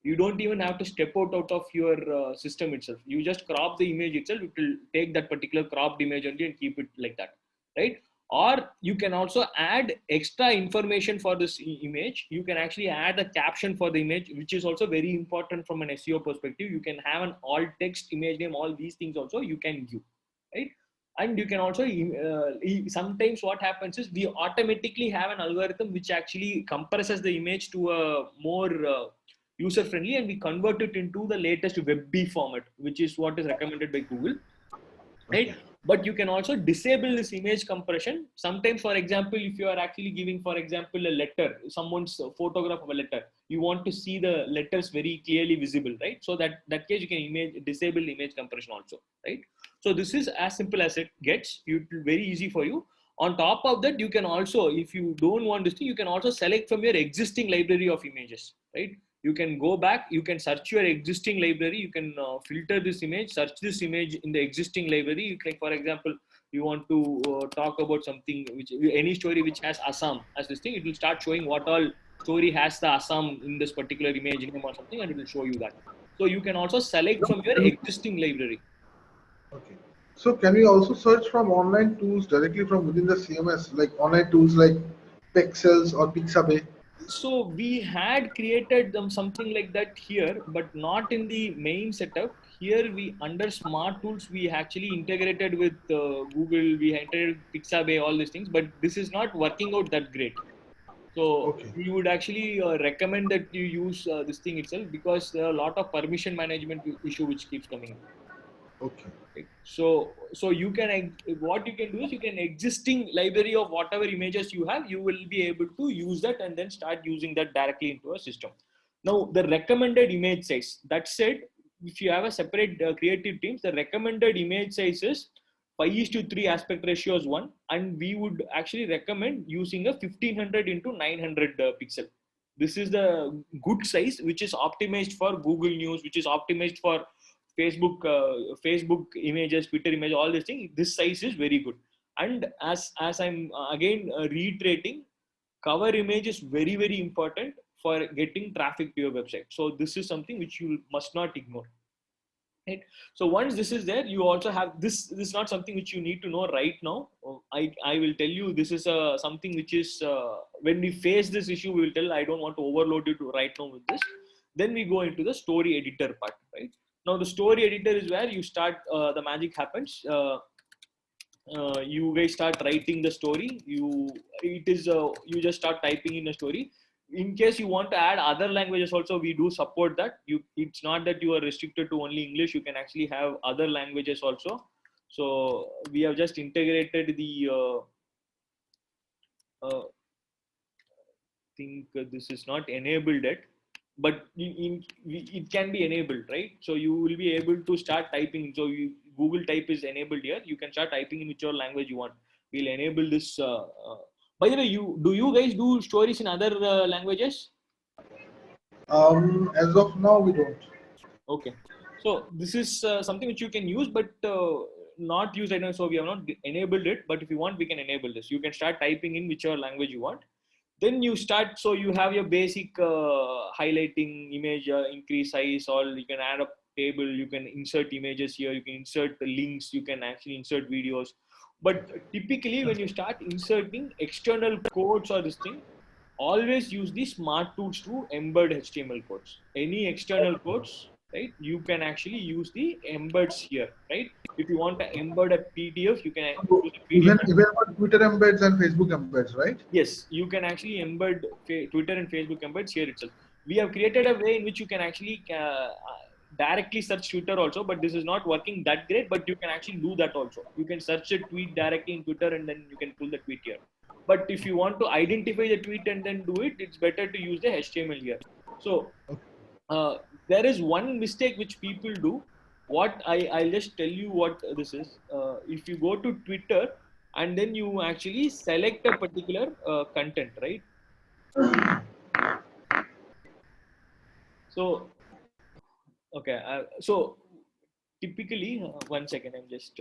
Speaker 1: You don't even have to step out of your system itself. You just crop the image itself. It will take that particular cropped image only and keep it like that, right? Or you can also add extra information for this image. You can actually add a caption for the image, which is also very important from an SEO perspective. You can have an alt text, image name, all these things also you can give, right? And you can also, sometimes what happens is we automatically have an algorithm which actually compresses the image to a more user friendly, and we convert it into the latest WebP format, which is what is recommended by Google, right? But you can also disable this image compression. Sometimes, for example, if you are actually giving, for example, a letter, someone's photograph of a letter, you want to see the letters very clearly visible, right? So that case you can disable image compression also, right? So this is as simple as it gets. Very easy for you. On top of that, you can also, if you don't want this thing, you can also select from your existing library of images, right? You can go back, you can search your existing library, you can filter this image, search this image in the existing library. You can, for example, you want to talk about something, which any story which has Assam as this thing, it will start showing what all story has the Assam in this particular image name or something, and it will show you that. So you can also select from your existing library.
Speaker 3: Okay. So can we also search from online tools directly from within the CMS, like online tools like Pexels or Pixabay?
Speaker 1: So we had created something like that here, but not in the main setup. Here we under smart tools we actually integrated with Google. We integrated Pixabay, all these things, but this is not working out that great. So
Speaker 3: Okay.
Speaker 1: we would actually recommend that you use this thing itself, because there are a lot of permission management issue which keeps coming.
Speaker 3: Okay.
Speaker 1: Right? So you can, what you can do is, you can existing library of whatever images you have, you will be able to use that and then start using that directly into a system. Now the recommended image size, that said, if you have a separate creative teams, the recommended image size is 5:3 aspect ratio is 1, and we would actually recommend using a 1500 into 900 pixel. This is the good size which is optimized for Google News, which is optimized for Facebook images, Twitter image, all these things. This size is very good. And as I'm again reiterating, cover image is very important for getting traffic to your website. So this is something which you must not ignore. Right. So once this is there, you also have this. This is not something which you need to know right now. I will tell you, this is something which is when we face this issue, we will tell, I don't want to overload you right now with this. Then we go into the story editor part. Right now, the story editor is where you start, the magic happens. You guys start writing the story. You just start typing in a story. In case you want to add other languages also, we do support that. It's not that you are restricted to only English. You can actually have other languages also. So we have just integrated the think this is not enabled yet, but it can be enabled, right? So you will be able to start typing. So Google Type is enabled here. You can start typing in whichever language you want. We'll enable this. By the way, you guys do stories in other languages?
Speaker 3: As of now, we don't.
Speaker 1: Okay, so this is something which you can use, but not use right now. So we have not enabled it. But if you want, we can enable this. You can start typing in whichever language you want. Then you start. So you have your basic highlighting, image increase size. All you can add a table. You can insert images here. You can insert the links. You can actually insert videos. But typically, when you start inserting external codes or this thing, always use the smart tools to embed HTML codes. Any external codes, right? You can actually use the embeds here, right? If you want to embed a PDF, you can
Speaker 3: So
Speaker 1: use a PDF.
Speaker 3: even for Twitter embeds and Facebook embeds, right?
Speaker 1: Yes, you can actually embed Twitter and Facebook embeds here itself. We have created a way in which you can actually directly search Twitter also, but this is not working that great. But you can actually do that also. You can search a tweet directly in Twitter and then you can pull the tweet here. But if you want to identify the tweet and then do it, it's better to use the HTML here. So uh, there is one mistake which people do. I'll just tell you what this is. If you go to Twitter and then you actually select a particular content, right? So okay, so typically, one second, I'm just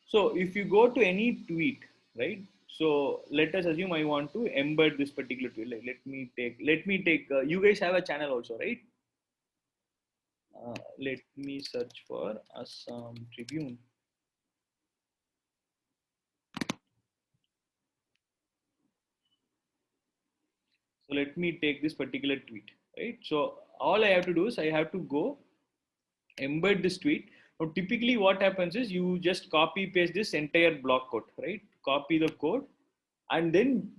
Speaker 1: so if you go to any tweet, right? So let us assume I want to embed this particular tweet. Like, let me take. You guys have a channel also, right? Let me search for Assam Tribune. So let me take this particular tweet, right? So all I have to do is I have to go embed this tweet. Now, typically what happens is you just copy paste this entire block code, right? Copy the code, and then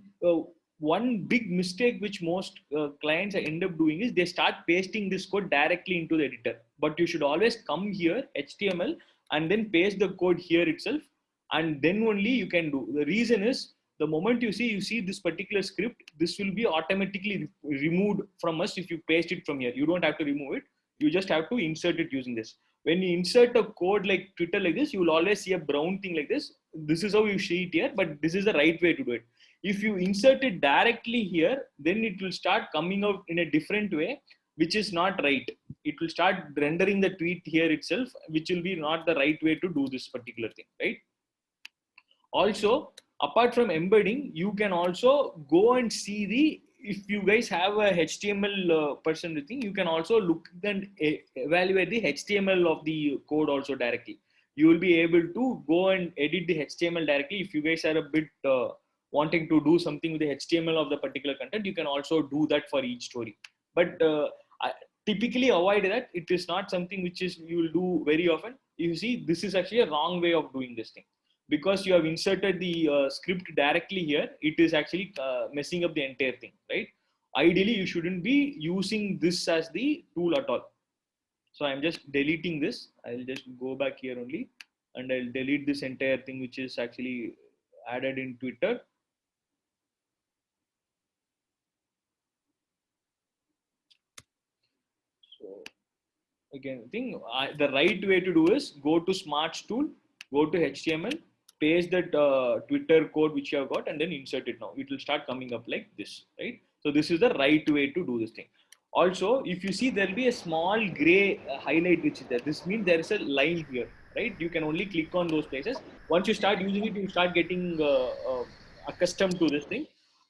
Speaker 1: one big mistake which most clients end up doing is they start pasting this code directly into the editor. But you should always come here, HTML, and then paste the code here itself, and then only you can do. The reason is the moment you see this particular script, this will be automatically removed from us if you paste it from here. You don't have to remove it. You just have to insert it using this. When you insert a code like Twitter like this, you will always see a brown thing like this. This is how you see it here, but this is the right way to do it. If you insert it directly here, then it will start coming out in a different way, which is not right. It will start rendering the tweet here itself, which will be not the right way to do this particular thing, right? Also, apart from embedding, you can also go and see the, if you guys have a HTML person thing, you can also look and evaluate the HTML of the code also directly. You will be able to go and edit the HTML directly. If you guys are a bit wanting to do something with the HTML of the particular content, you can also do that for each story. But typically avoid that. It is not something which is you will do very often. You see, this is actually a wrong way of doing this thing. Because you have inserted the script directly here, it is actually messing up the entire thing, right? Ideally, you shouldn't be using this as the tool at all. So I'm just deleting this. I'll just go back here only, and I'll delete this entire thing which is actually added in Twitter. So again, the right way to do is go to Smarts tool, go to HTML, paste that Twitter code which you have got, and then insert it now. It will start coming up like this, right? So this is the right way to do this thing. Also, if you see, there will be a small gray highlight which is there. This means there is a line here, right? You can only click on those places. Once you start using it, you start getting accustomed to this thing.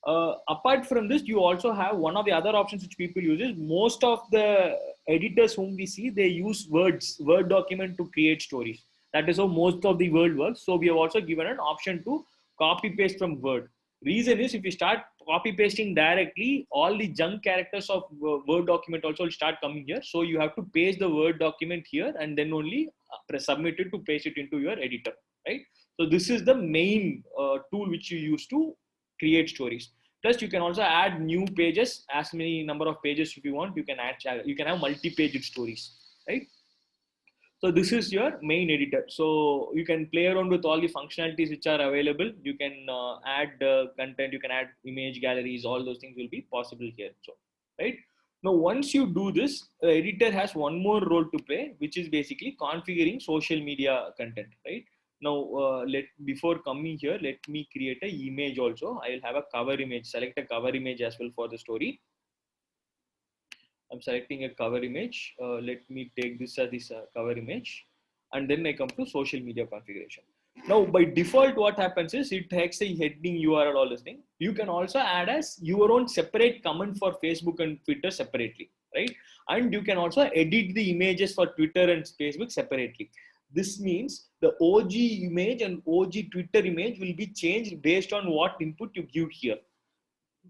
Speaker 1: Apart from this, you also have one of the other options which people use is most of the editors whom we see, they use Word document to create stories. That is how most of the world works. So we have also given an option to copy paste from Word. Reason is if you start copy pasting directly, all the junk characters of Word document also will start coming here. So you have to paste the Word document here and then only submit it to paste it into your editor, right? So this is the main tool which you use to create stories. Plus you can also add new pages, as many number of pages if you want. You can have multi-paged stories, right? So this is your main editor. So you can play around with all the functionalities which are available. You can add content, you can add image galleries, all those things will be possible here. So, right? Now, once you do this, the editor has one more role to play, which is basically configuring social media content, right? Now, before coming here, let me create an image also. I will have a cover image, select a cover image as well for the story. I'm selecting a cover image. Let me take this as this cover image, and then I come to social media configuration. Now, by default, what happens is it takes a heading URL, all this thing. You can also add as your own separate comment for Facebook and Twitter separately, right? And you can also edit the images for Twitter and Facebook separately. This means the OG image and OG Twitter image will be changed based on what input you give here.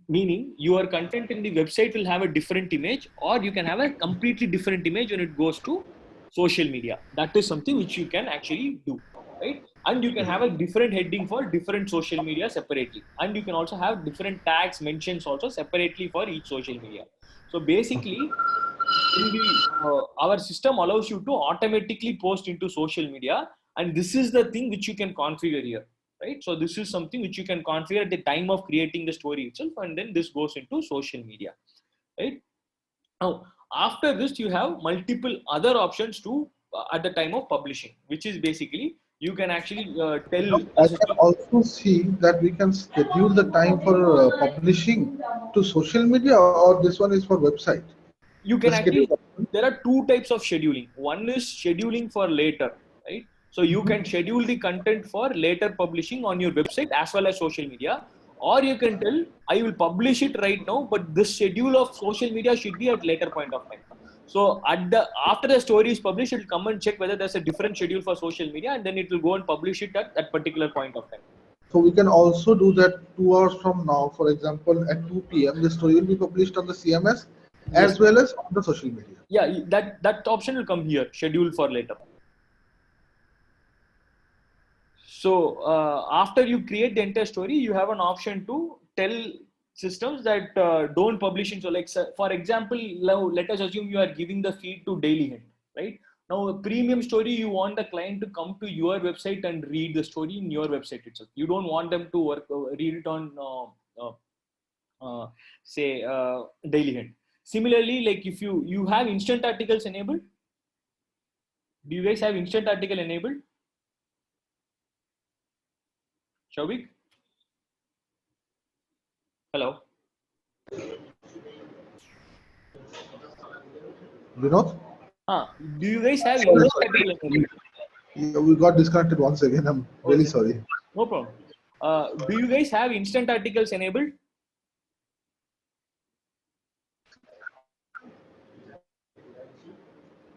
Speaker 1: Meaning your content in the website will have a different image, or you can have a completely different image when it goes to social media. That is something which you can actually do, right? And you can have a different heading for different social media separately. And you can also have different tags, mentions also separately for each social media. So basically, our system allows you to automatically post into social media. And this is the thing which you can configure here. Right? So this is something which you can configure at the time of creating the story itself, and then this goes into social media, right? Now, after this, you have multiple other options to at the time of publishing, which is basically you can actually tell.
Speaker 3: I can also see that we can schedule the time for publishing to social media, or this one is for website.
Speaker 1: You can actually. There are two types of scheduling. One is scheduling for later, right? So you can schedule the content for later publishing on your website as well as social media, or you can tell I will publish it right now, but this schedule of social media should be at later point of time. So after the story is published, it will come and check whether there's a different schedule for social media, and then it will go and publish it at that particular point of time.
Speaker 3: So we can also do that 2 hours from now. For example, at 2 p.m. the story will be published on the CMS as well as on the social media.
Speaker 1: Yeah, that option will come here, schedule for later. So after you create the entire story, you have an option to tell systems that don't publish in. So like for example, now let us assume you are giving the feed to Daily Hint, right? Now a premium story, you want the client to come to your website and read the story in your website itself. You don't want them to read it on say Daily Hint. Similarly, like if you have instant articles enabled, do you guys have instant article enabled? Shavik? Hello?
Speaker 3: Vinod?
Speaker 1: Do you guys have
Speaker 3: Sorry,
Speaker 1: instant
Speaker 3: sorry.
Speaker 1: article enabled?
Speaker 3: Yeah, we got disconnected once again. I'm really sorry.
Speaker 1: No problem. Do you guys have instant articles enabled?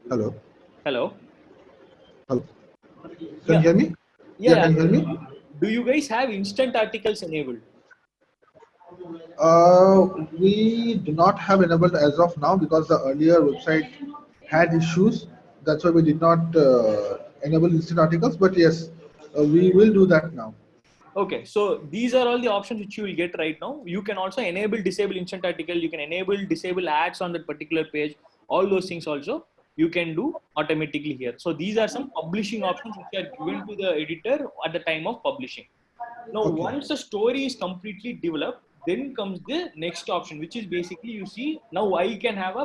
Speaker 3: Hello.
Speaker 1: Hello?
Speaker 3: Hello. Can
Speaker 1: Yeah.
Speaker 3: you hear me?
Speaker 1: Yeah,
Speaker 3: Can you hear me?
Speaker 1: Do you guys have instant articles enabled?
Speaker 3: We do not have enabled as of now because the earlier website had issues. That's why we did not enable instant articles. But yes, we will do that now.
Speaker 1: Okay, so these are all the options which you will get right now. You can also enable, disable instant article. You can enable, disable ads on that particular page. All those things also you can do automatically here. So these are some publishing options which are given to the editor at the time of publishing. Now,
Speaker 3: Okay.
Speaker 1: once the story is completely developed, then comes the next option, which is basically you see now I can have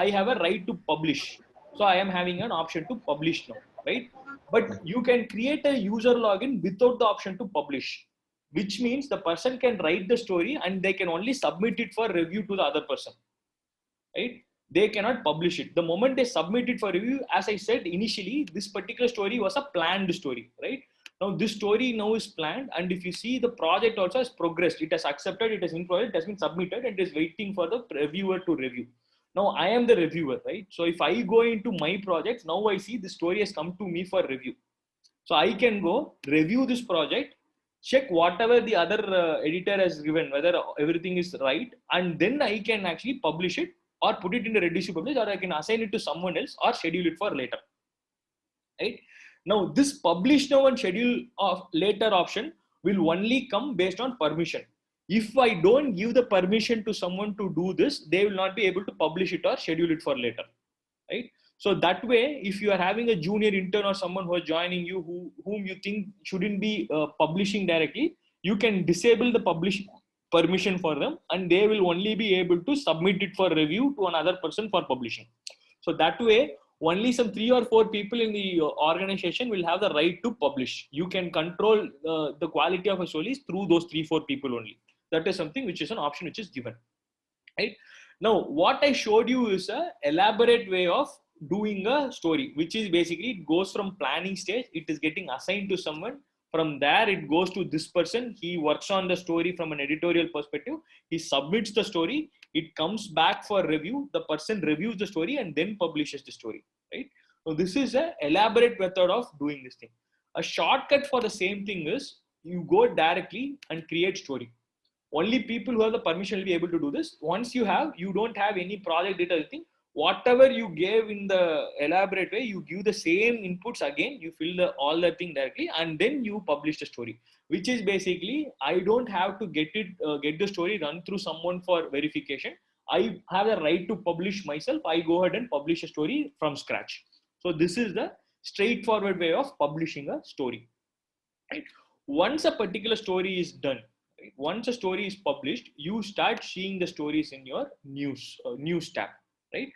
Speaker 1: I have a right to publish. So I am having an option to publish now, right? But you can create a user login without the option to publish, which means the person can write the story and they can only submit it for review to the other person, right? They cannot publish it. The moment they submit it for review, as I said initially, this particular story was a planned story, right? Now this story now is planned, and if you see the project also has progressed, it has accepted, it has in project, it has been submitted, and it is waiting for the reviewer to review. Now I am the reviewer, right? So if I go into my projects, now I see the story has come to me for review. So I can go review this project, check whatever the other editor has given, whether everything is right, and then I can actually publish it or put it in the ready to publish, or I can assign it to someone else or schedule it for later. Right now, this publish now and schedule of later option will only come based on permission. If I don't give the permission to someone to do this, they will not be able to publish it or schedule it for later, right? So that way, if you are having a junior intern or someone who is joining you whom you think shouldn't be publishing directly, you can disable the publish permission for them, and they will only be able to submit it for review to another person for publishing. So that way, only some 3 or 4 people in the organization will have the right to publish. You can control the quality of a story through those 3-4 people only. That is something which is an option which is given, right? Now, what I showed you is a elaborate way of doing a story, which is basically it goes from planning stage, it is getting assigned to someone. From there, it goes to this person. He works on the story from an editorial perspective. He submits the story. It comes back for review. The person reviews the story and then publishes the story, right? So this is an elaborate method of doing this thing. A shortcut for the same thing is you go directly and create story. Only people who have the permission will be able to do this. Once you don't have any project data thing. Whatever you gave in the elaborate way, you give the same inputs again, you fill all the thing directly, and then you publish the story, which is basically I don't have to get the story run through someone for verification. I have the right to publish myself. I go ahead and publish a story from scratch. So this is the straightforward way of publishing a story, right? Once a particular story is done, right? Once a story is published, you start seeing the stories in your news tab, right?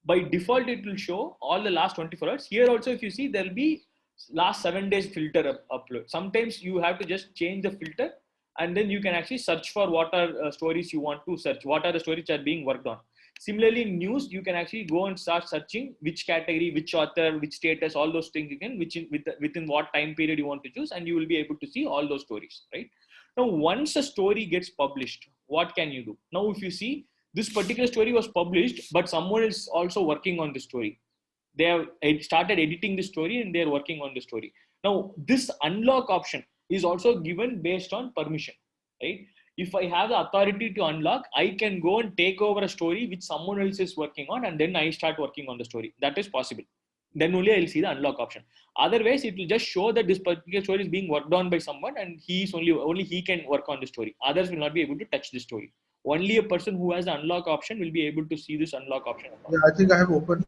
Speaker 1: By default, it will show all the last 24 hours. Here also, if you see, there will be last 7 days filter upload. Sometimes you have to just change the filter, and then you can actually search for what are stories you want to search, what are the stories that are being worked on. Similarly, in news, you can actually go and start searching which category, which author, which status, all those things you can, within what time period you want to choose, and you will be able to see all those stories, right? Now, once a story gets published, what can you do? Now, if you see, this particular story was published, but someone is also working on the story. They have started editing the story and they're working on the story. Now, this unlock option is also given based on permission, right? If I have the authority to unlock, I can go and take over a story which someone else is working on, and then I start working on the story. That is possible. then only I'll see the unlock option. Otherwise, it will just show that this particular story is being worked on by someone, and he's only he can work on the story. Others will not be able to touch the story. Only a person who has the unlock option will be able to see this unlock option.
Speaker 3: Yeah, I think I have opened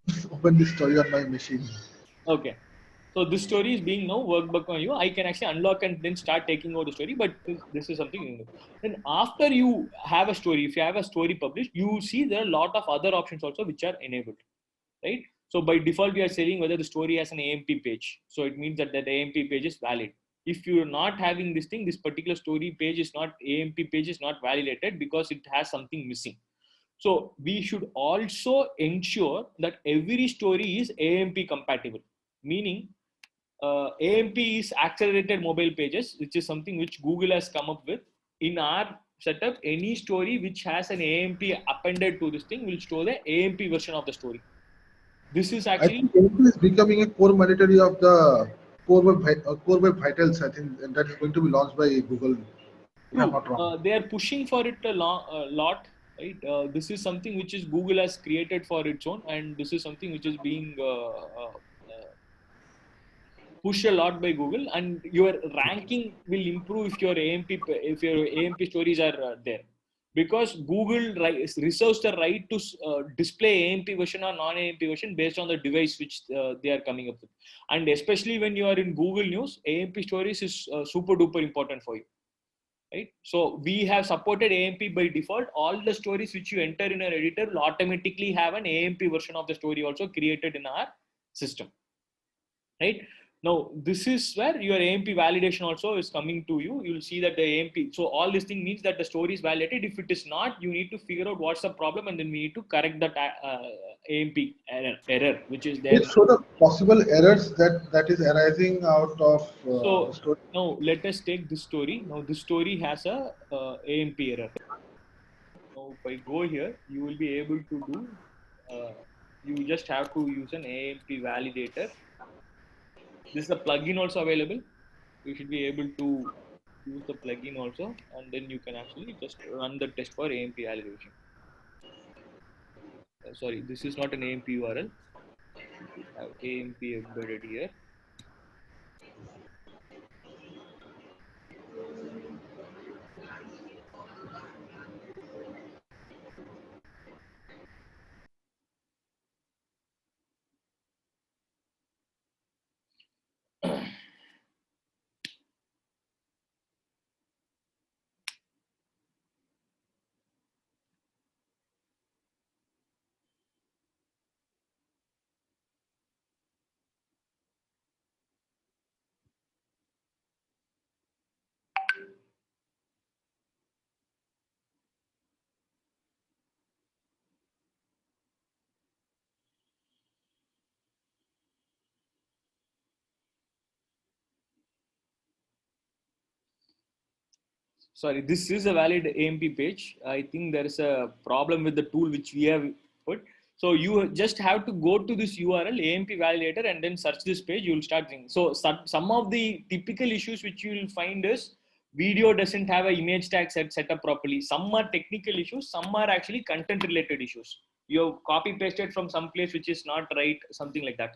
Speaker 3: this story on my machine.
Speaker 1: Okay. So this story is being now worked back on you. I can actually unlock and then start taking over the story, but this is something new. Then after you have a story, if you have a story published, you see there are a lot of other options also which are enabled, right? So by default, we are saying whether the story has an AMP page. So it means that that AMP page is valid. If you're not having this thing, this particular story page is not, AMP page is not validated because it has something missing. So we should also ensure that every story is AMP compatible, meaning AMP is accelerated mobile pages, which is something which Google has come up with. In our setup, any story which has an AMP appended to this thing will show the AMP version of the story. This is
Speaker 3: I
Speaker 1: actually,
Speaker 3: think AMP is becoming a core mandatory of the Core Web Vitals. I think, and that is going to be launched by Google. If I'm
Speaker 1: true.
Speaker 3: not wrong.
Speaker 1: They are pushing for it a lot, right? This is something which is Google has created for its own, and this is something which is being pushed a lot by Google, and your ranking will improve if your AMP stories are there, because Google reserves the right to display AMP version or non-AMP version based on the device which they are coming up with, and especially when you are in Google News, AMP stories is super duper important for you. Right, so we have supported AMP by default. All the stories which you enter in an editor will automatically have an AMP version of the story also created in our system. Right, now this is where your AMP validation also is coming to you. You'll see that the AMP, so all this thing means that the story is validated. If it is not, you need to figure out what's the problem, and then we need to correct that AMP error which is there.
Speaker 3: Please show the possible errors that is arising out of
Speaker 1: So
Speaker 3: the story.
Speaker 1: now let us take this story. Now this story has a AMP error. Now if I go here, you will be able to do, you just have to use an AMP validator. This is a plugin also available. You should be able to use the plugin also, and then you can actually just run the test for AMP validation. Sorry, this is not an AMP URL. We have AMP embedded here. Sorry, this is a valid AMP page. I think there is a problem with the tool which we have put. So you just have to go to this URL AMP validator and then search this page. You will start thinking. So some of the typical issues which you will find is video doesn't have an image tag set up properly. Some are technical issues. Some are actually content related issues. You have copy pasted from some place which is not right, something like that.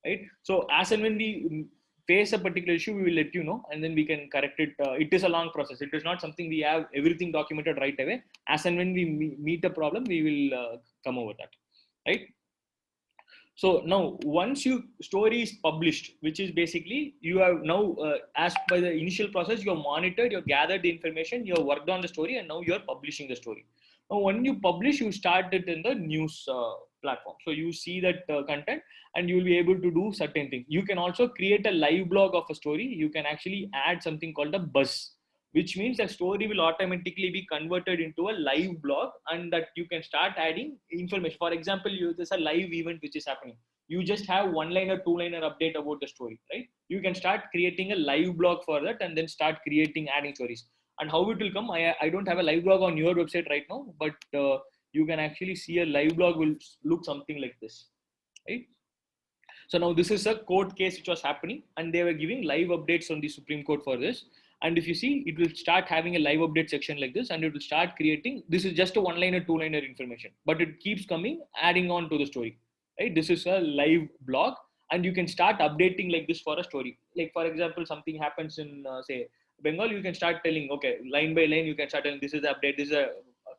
Speaker 1: Right. So as and when we face a particular issue, we will let you know, and then we can correct it. It is a long process. It is not something we have everything documented right away. As and when we meet a problem, we will come over that. Right. So now once your story is published, which is basically you have now, as by the initial process, you have monitored, you have gathered the information, you have worked on the story, and now you are publishing the story. Now, when you publish, you start it in the news platform. So you see that content, and you will be able to do certain things. You can also create a live blog of a story. You can actually add something called a buzz, which means a story will automatically be converted into a live blog, and that you can start adding information. For example, there's a live event which is happening. You just have one-liner, two-liner update about the story, right? You can start creating a live blog for that, and then start adding stories. And how it will come, I don't have a live blog on your website right now, but you can actually see a live blog will look something like this, right? So now this is a court case which was happening, and they were giving live updates on the Supreme Court for this. And if you see, it will start having a live update section like this, and it will start creating, this is just a one-liner, two-liner information, but it keeps coming, adding on to the story, right? This is a live blog, and you can start updating like this for a story. Like for example, something happens in say Bengal, you can start telling, okay, line by line you can start telling this is the update, this is a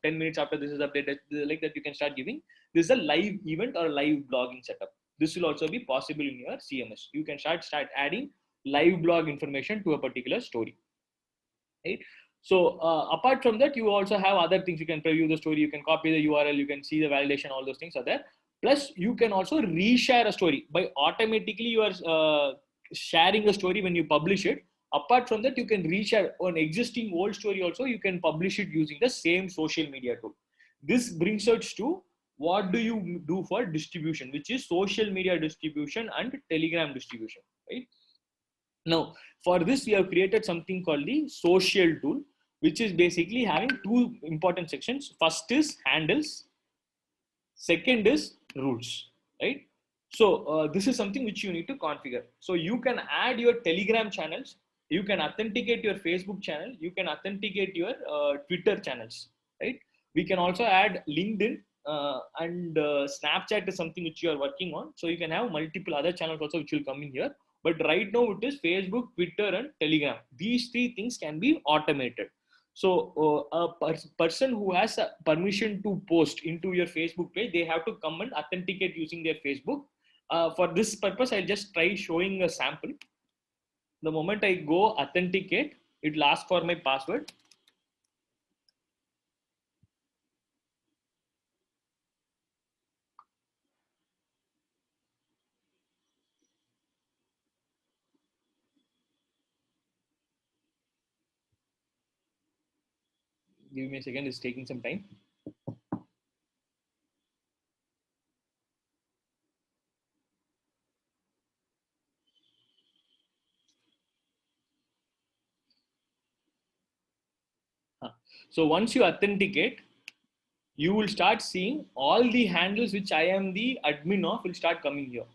Speaker 1: 10 minutes after this is updated, like that you can start giving. This is a live event or live blogging setup. This will also be possible in your CMS. You can start adding live blog information to a particular story, right? So apart from that, you also have other things. You can preview the story, you can copy the URL, you can see the validation, all those things are there. Plus you can also reshare a story by automatically you are sharing a story when you publish it. Apart from that, you can reshare an existing old story also, you can publish it using the same social media tool. This brings us to what do you do for distribution, which is social media distribution and Telegram distribution, right? Now, for this, we have created something called the social tool, which is basically having two important sections. First is handles, second is rules, right? So this is something which you need to configure. So you can add your Telegram channels, you can authenticate your Facebook channel, you can authenticate your Twitter channels, right? We can also add LinkedIn and Snapchat is something which you are working on. So you can have multiple other channels also which will come in here. But right now it is Facebook, Twitter, and Telegram. These three things can be automated. So a person who has a permission to post into your Facebook page, they have to come and authenticate using their Facebook. For this purpose, I'll just try showing a sample. The moment I go authenticate, it will ask for my password. Give me a second, it's taking some time. So once you authenticate, you will start seeing all the handles which I am the admin of will start coming here.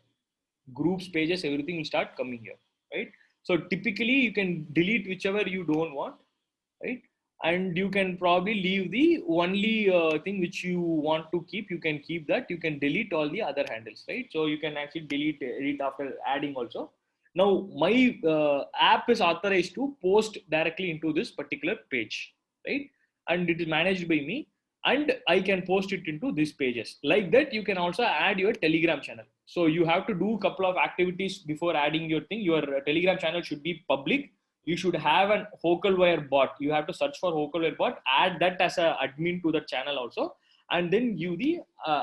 Speaker 1: Groups, pages, everything will start coming here, right? So typically you can delete whichever you don't want, right? And you can probably leave the only thing which you want to keep. You can keep that. You can delete all the other handles, right? So you can actually delete it after adding also. Now my app is authorized to post directly into this particular page, right? And it is managed by me, and I can post it into these pages. Like that, you can also add your Telegram channel. So you have to do a couple of activities before adding your thing. Your Telegram channel should be public. You should have an Hocklewire bot. You have to search for Hocklewire bot, add that as an admin to the channel also, and then give the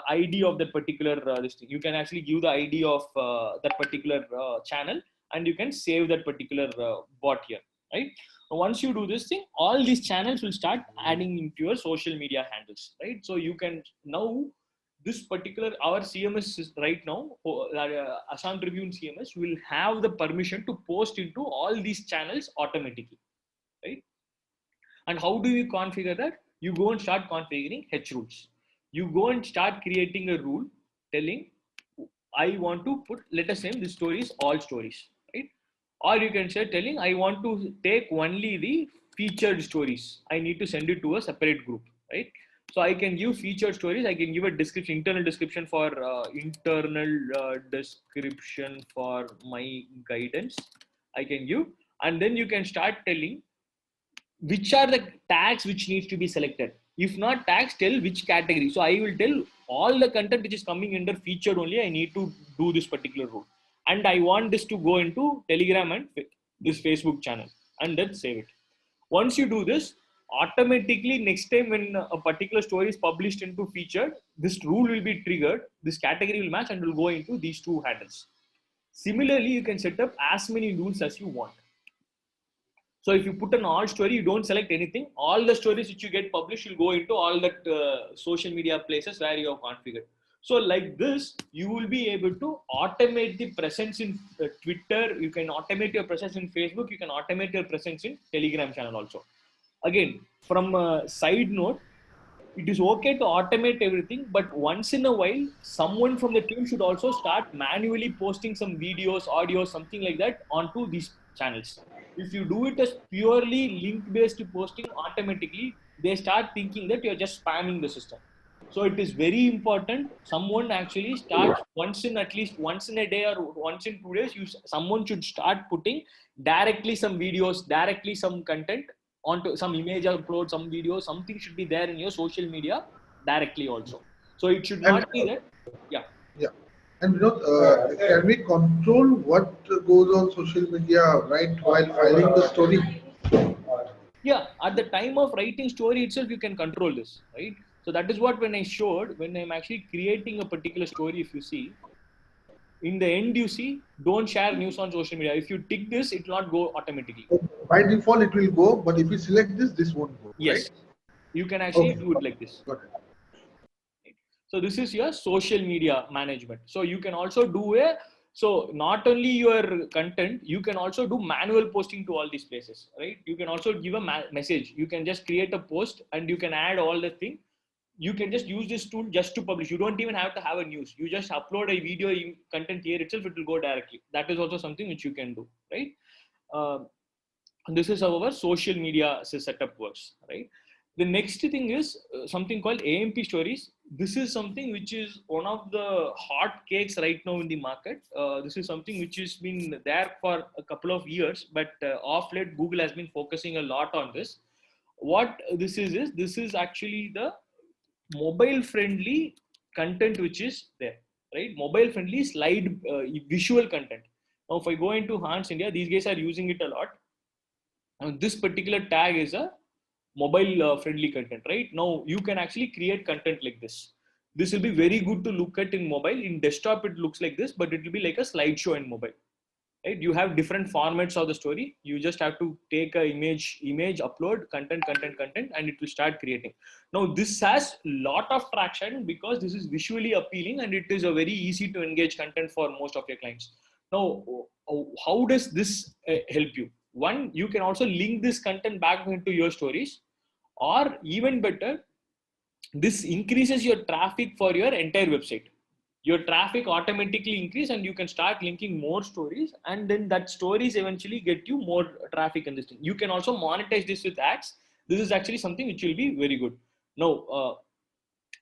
Speaker 1: ID of that particular this thing. You can actually give the ID of that particular channel, and you can save that particular bot here, right? Once you do this thing, all these channels will start adding into your social media handles, right? So you can now this particular our CMS is right now Assam Tribune CMS will have the permission to post into all these channels automatically, right? And how do you configure that? You go and start configuring H rules. You go and start creating a rule telling I want to put, let us say this story is all stories, right? Or you can say telling I want to take only the featured stories. I need to send it to a separate group, right? So I can give featured stories. I can give a description, internal description for description for my guidance. I can give, and then you can start telling which are the tags which needs to be selected. If not tags, tell which category. So I will tell all the content which is coming under featured only. I need to do this particular rule, and I want this to go into Telegram and this Facebook channel, and then save it. Once you do this, automatically next time when a particular story is published into featured, this rule will be triggered. This category will match and will go into these two handles. Similarly, you can set up as many rules as you want. So if you put an all story, you don't select anything. All the stories which you get published will go into all that social media places where you have configured. So like this, you will be able to automate the presence in Twitter. You can automate your presence in Facebook. You can automate your presence in Telegram channel also. Again, from a side note, it is okay to automate everything, but once in a while, someone from the team should also start manually posting some videos, audio, something like that onto these channels. If you do it as purely link based posting automatically, they start thinking that you're just spamming the system. So it is very important. Someone actually starts at least once in a day or once in 2 days. Someone should start putting directly some videos, directly some content onto some image upload, some video, something should be there in your social media directly also. So it should
Speaker 3: And
Speaker 1: not be that. Yeah.
Speaker 3: yeah, and can we control what goes on social media right while filing the story?
Speaker 1: Yeah, at the time of writing story itself you can control this, right? So that is what when I showed, when I'm actually creating a particular story, if you see in the end, you see don't share news on social media. If you tick this, it will not go automatically.
Speaker 3: By default, it will go, but if you select this, this won't go, right?
Speaker 1: Yes, you can actually
Speaker 3: Okay,
Speaker 1: do it like this.
Speaker 3: got it.
Speaker 1: So this is your social media management. So you can also do so not only your content, you can also do manual posting to all these places, right? You can also give a message. You can just create a post and you can add all the thing. You can just use this tool just to publish. You don't even have to have a news. You just upload a video content here itself, it will go directly. That is also something which you can do, right? This is how our social media setup works, right? The next thing is something called AMP stories. This is something which is one of the hot cakes right now in the market. This is something which has been there for a couple of years, but off late Google has been focusing a lot on this. What this is actually the mobile friendly content which is there, right? Mobile friendly slide visual content. Now if I go into Hans India, these guys are using it a lot. This particular tag is a mobile friendly content. Right now you can actually create content like this. This will be very good to look at in mobile. In desktop it looks like this, but it will be like a slideshow in mobile, right? You have different formats of the story. You just have to take a image upload content, and it will start creating. Now this has lot of traction because this is visually appealing and it is a very easy to engage content for most of your clients. Now how does this help you? One, you can also link this content back into your stories, or even better, this increases your traffic for your entire website. Your traffic automatically increase and you can start linking more stories, and then that stories eventually get you more traffic and this thing. You can also monetize this with ads. This is actually something which will be very good. Now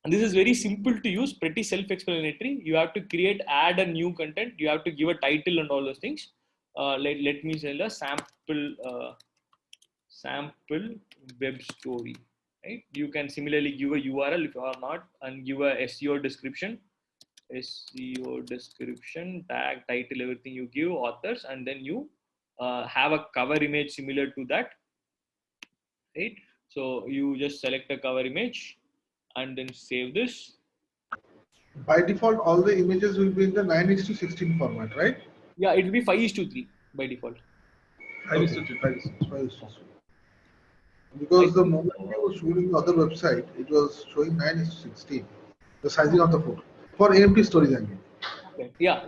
Speaker 1: and this is very simple to use, pretty self-explanatory. You have to create, add a new content, you have to give a title and all those things. Let me sell a sample web story, right? You can similarly give a URL if you are not, and give a SEO description, tag, title, everything you give, authors, and then you have a cover image similar to that, right? So you just select a cover image and then save this.
Speaker 3: By default, all the images will be in the 9:16 format, right?
Speaker 1: Yeah, it will be 5:3 by default.
Speaker 3: 5:3, 5:3. Because the moment I was showing the other website, it was showing 9:16. The sizing of the photo for AMP stories, I mean.
Speaker 1: Okay. Yeah,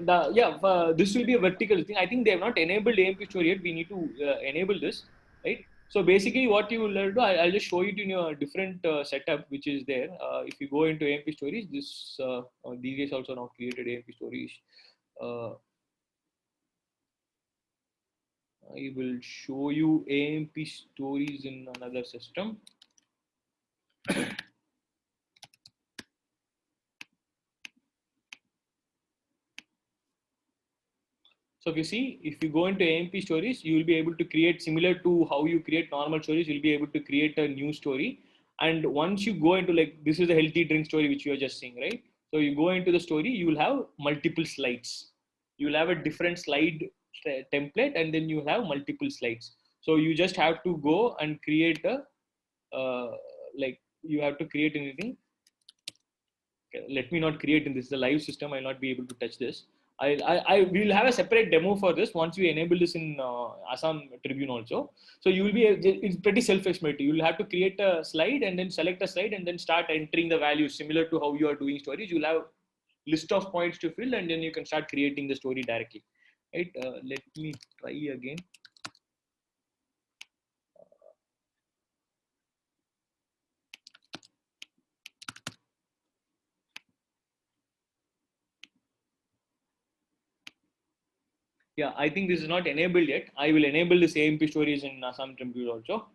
Speaker 1: this will be a vertical thing. I think they have not enabled AMP story yet. We need to enable this, right? So basically, what you will do, I'll just show it in a different setup which is there. If you go into AMP stories, these days also now created AMP stories. I will show you AMP stories in another system. So if you see, if you go into AMP stories, you will be able to create, similar to how you create normal stories, you'll be able to create a new story. And once you go into, like, this is a healthy drink story, which you are just seeing, right? So you go into the story, you will have multiple slides. You will have a different slide template, and then you have multiple slides. So you just have to go and create you have to create anything. Okay, let me not create in this is a live system. I'll not be able to touch this. I will have a separate demo for this once we enable this in Assam Tribune also. So you will be, it's pretty self-explanatory. You will have to create a slide and then select a slide and then start entering the values similar to how you are doing stories. You'll have list of points to fill, and then you can start creating the story directly. Right? Let me try again. Yeah, I think this is not enabled yet. I will enable this AMP stories in Assam Tribune also.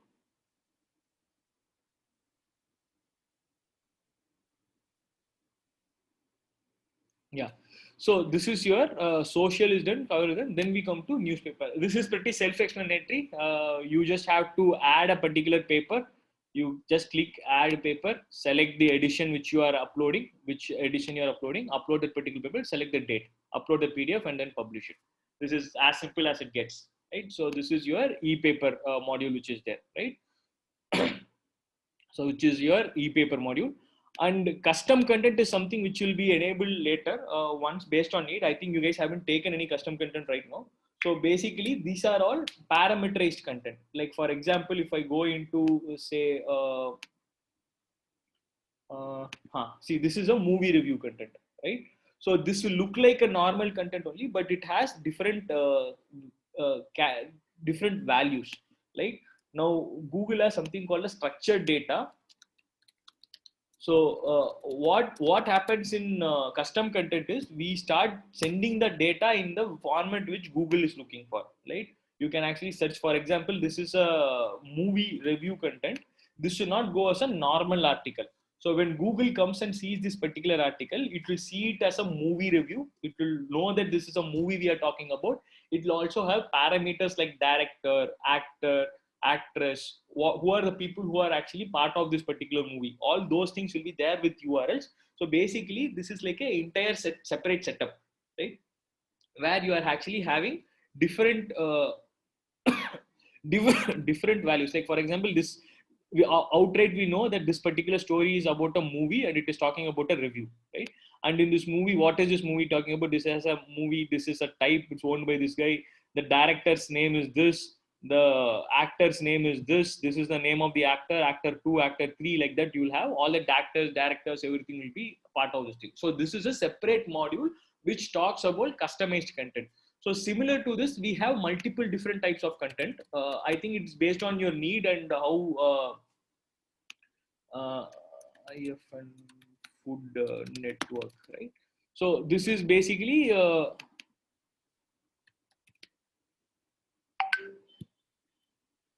Speaker 1: So this is your social is done, cover is done. Then we come to newspaper. This is pretty self-explanatory. You just have to add a particular paper. You just click add paper, select the edition which you are uploading, upload that particular paper, select the date, upload the PDF, and then publish it. This is as simple as it gets, right? So this is your e-paper module which is there, right? So which is your e-paper module. And custom content is something which will be enabled later once based on need. I think you guys haven't taken any custom content right now. So basically these are all parameterized content. Like for example, if I go into say, see, this is a movie review content, right? So this will look like a normal content only, but it has different different values. Like now Google has something called a structured data. So what happens in custom content is we start sending the data in the format which Google is looking for, right? You can actually search, for example, this is a movie review content. This should not go as a normal article. So when Google comes and sees this particular article, it will see it as a movie review. It will know that this is a movie we are talking about. It will also have parameters like director, actor, actress, who are the people who are actually part of this particular movie. All those things will be there with URLs. So basically, this is like an entire separate setup, right? Where you are actually having different different values. Like for example, this outright we know that this particular story is about a movie and it is talking about a review, right? And in this movie, what is this movie talking about? This is a movie. This is a type. It's owned by this guy. The director's name is this. The actor's name is this. This is the name of the actor. Actor 2, actor 3. Like that, you will have all the actors, directors. Everything will be part of this thing. So this is a separate module which talks about customized content. So similar to this, we have multiple different types of content. I think it's based on your need and how IFN food network, right? So this is basically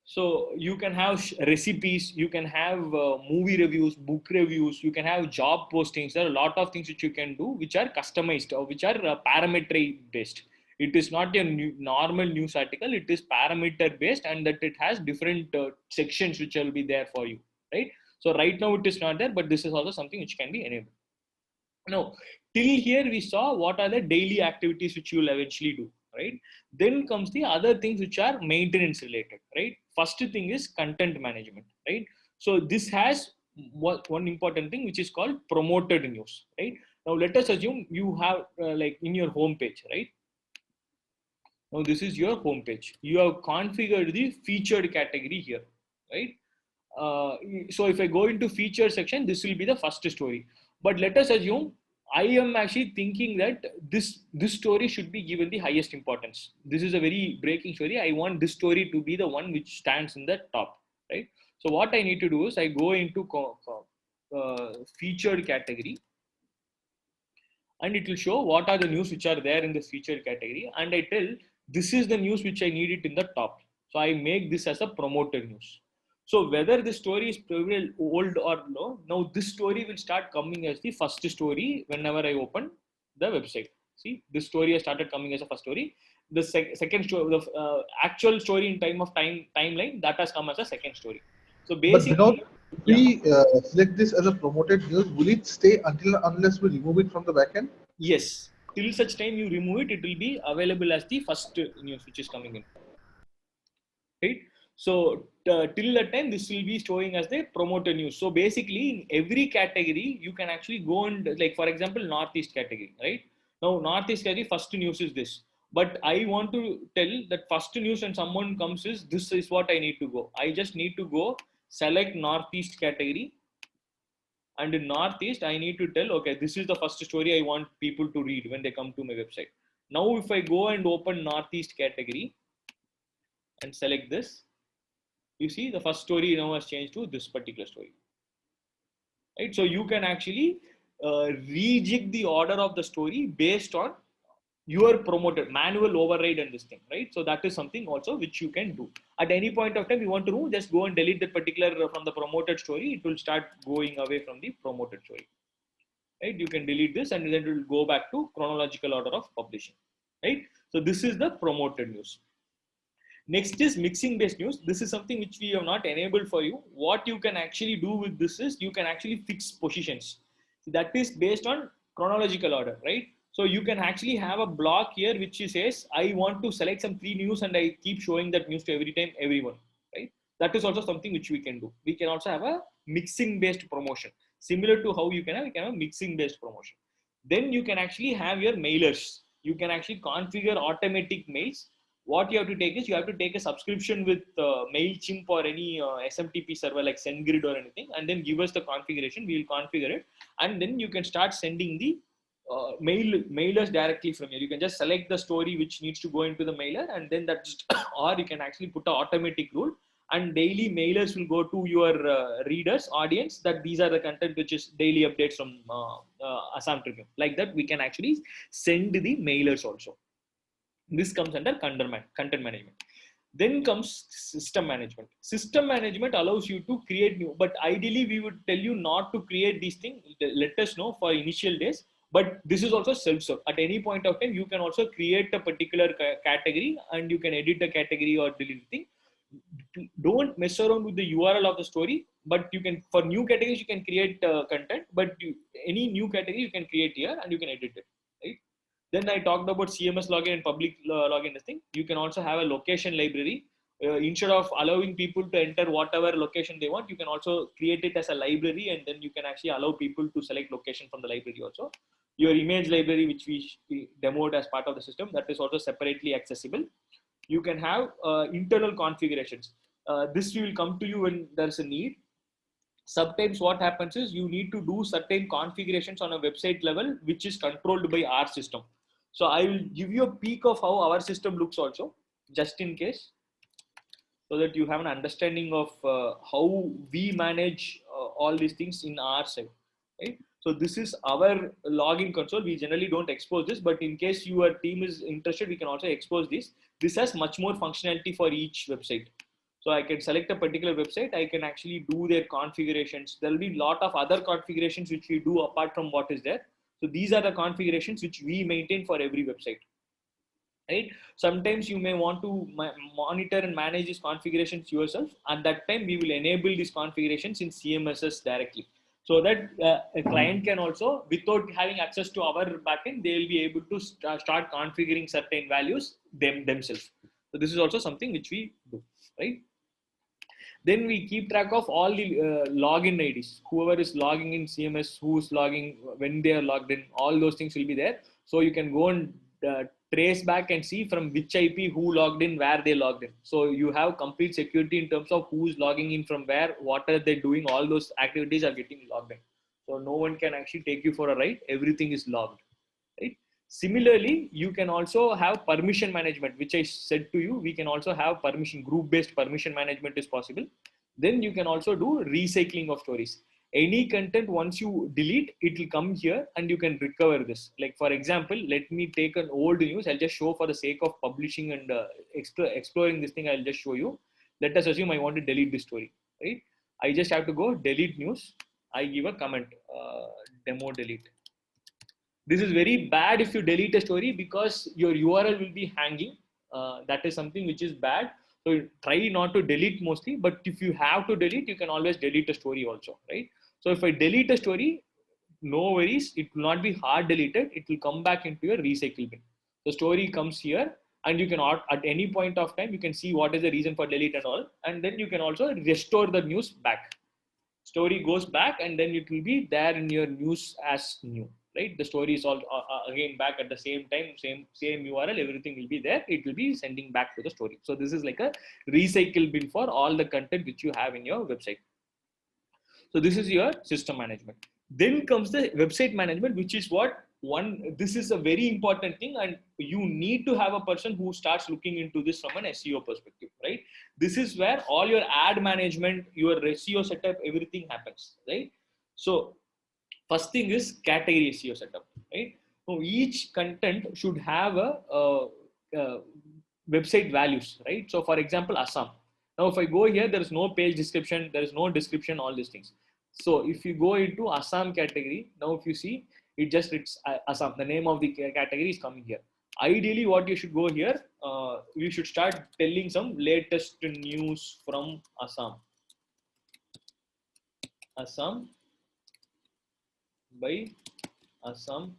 Speaker 1: so you can have recipes, you can have movie reviews, book reviews, you can have job postings. There are a lot of things which you can do which are customized or which are parameter based. It is not a normal news article, it is parameter based, and that it has different sections which will be there for you, right? So right now it is not there, but this is also something which can be enabled. Now, till here we saw what are the daily activities which you will eventually do, right? Then comes the other things which are maintenance related, right? First thing is content management, right? So this has one important thing which is called promoted news, right? Now let us assume you have like in your home page, right? Now this is your home page. You have configured the featured category here, right? So if I go into feature section, this will be the first story. But let us assume I am actually thinking that this story should be given the highest importance. This is a very breaking story. I want this story to be the one which stands in the top, right? So what I need to do is I go into featured category, and it will show what are the news which are there in the featured category, and I tell this is the news which I need it in the top. So I make this as a promoted news. So whether the story is old or low, now this story will start coming as the first story whenever I open the website. See, this story has started coming as a first story. The second story, the actual story in timeline, that has come as a second story. So basically,
Speaker 3: but if we select this as a promoted news, will it stay unless we remove it from the backend?
Speaker 1: Yes. Till such time you remove it, it will be available as the first news which is coming in. Right? So till that time, this will be showing as the promoted news. So basically, in every category, you can actually go and, like for example, Northeast category, right? Now Northeast category, first news is this. But I want to tell that first news when someone comes is this is what I need to go. I just need to go select Northeast category. And in Northeast, I need to tell, okay, this is the first story I want people to read when they come to my website. Now, if I go and open Northeast category and select this, you see the first story now has changed to this particular story, right? So you can actually rejig the order of the story based on your promoted manual override and this thing, right? So that is something also which you can do at any point of time. You want to do, just go and delete that particular from the promoted story. It will start going away from the promoted story. right? You can delete this and then it will go back to chronological order of publishing, right? So this is the promoted news. Next is mixing based news. This is something which we have not enabled for you. What you can actually do with this is you can actually fix positions. That is based on chronological order, right? So you can actually have a block here which says, I want to select some free news and I keep showing that news to every time, everyone, right? That is also something which we can do. We can also have a mixing based promotion. Similar to how you can have a mixing based promotion. Then you can actually have your mailers. You can actually configure automatic mails. What you have to take is you have to take a subscription with MailChimp or any SMTP server like SendGrid or anything, and then give us the configuration. We will configure it, and then you can start sending the mailers directly from here. You can just select the story which needs to go into the mailer, and then that's or you can actually put an automatic rule, and daily mailers will go to your readers audience that these are the content which is daily updates from Assam Tribune. Like that, we can actually send the mailers also. This comes under content management. Then comes system management. System management allows you to create new, but ideally we would tell you not to create these things. Let us know for initial days. But this is also self-serve. At any point of time, you can also create a particular category and you can edit the category or delete the thing. Don't mess around with the URL of the story, but you can, for new categories, you can create content, but any new category you can create here and you can edit it, right? Then I talked about CMS login and public login thing. You can also have a location library. Instead of allowing people to enter whatever location they want, you can also create it as a library, and then you can actually allow people to select location from the library also. Your image library, which we demoed as part of the system, that is also separately accessible. You can have internal configurations. This will come to you when there's a need. Sometimes what happens is you need to do certain configurations on a website level, which is controlled by our system. So I will give you a peek of how our system looks also, just in case, so that you have an understanding of how we manage all these things in our side, right? So this is our login console. We generally don't expose this, but in case your team is interested, we can also expose this. This has much more functionality for each website. So I can select a particular website. I can actually do their configurations. There will be a lot of other configurations which we do apart from what is there. So these are the configurations which we maintain for every website, right? Sometimes you may want to monitor and manage these configurations yourself. At that time, we will enable these configurations in CMSs directly, so that a client can also, without having access to our backend, they will be able to start configuring certain values themselves. So this is also something which we do, right? Then we keep track of all the login IDs. Whoever is logging in CMS, who's logging, when they are logged in, all those things will be there. So you can go and trace back and see from which IP who logged in, where they logged in. So you have complete security in terms of who's logging in from where, what are they doing, all those activities are getting logged in. So no one can actually take you for a ride. Everything is logged, right? Similarly, you can also have permission management, which I said to you. We can also have permission, group-based permission management is possible. Then you can also do recycling of stories. Any content, once you delete, it will come here and you can recover this. Like for example, let me take an old news. I'll just show for the sake of publishing and exploring this thing. I'll just show you. Let us assume I want to delete this story, right? I just have to go delete news. I give a comment, demo delete. This is very bad if you delete a story because your URL will be hanging. That is something which is bad. So try not to delete mostly, but if you have to delete, you can always delete a story also, right? So if I delete a story, no worries, it will not be hard deleted. It will come back into your recycle bin. The story comes here and you can, at any point of time, you can see what is the reason for delete and all. And then you can also restore the news back. Story goes back and then it will be there in your news as new, right? The story is all again back at the same time, same URL, everything will be there. It will be sending back to the story. So this is like a recycle bin for all the content which you have in your website. So this is your system management. Then comes the website management, which is this is a very important thing, and you need to have a person who starts looking into this from an SEO perspective, right? This is where all your ad management, your SEO setup, everything happens, right? So first thing is category SEO setup, right? So each content should have a website values, right? So for example, Assam. Now, if I go here, there is no page description, there is no description, all these things. So if you go into Assam category, now if you see, it's Assam. The name of the category is coming here. Ideally, what you should go here, you should start telling some latest news from Assam. Assam by Assam.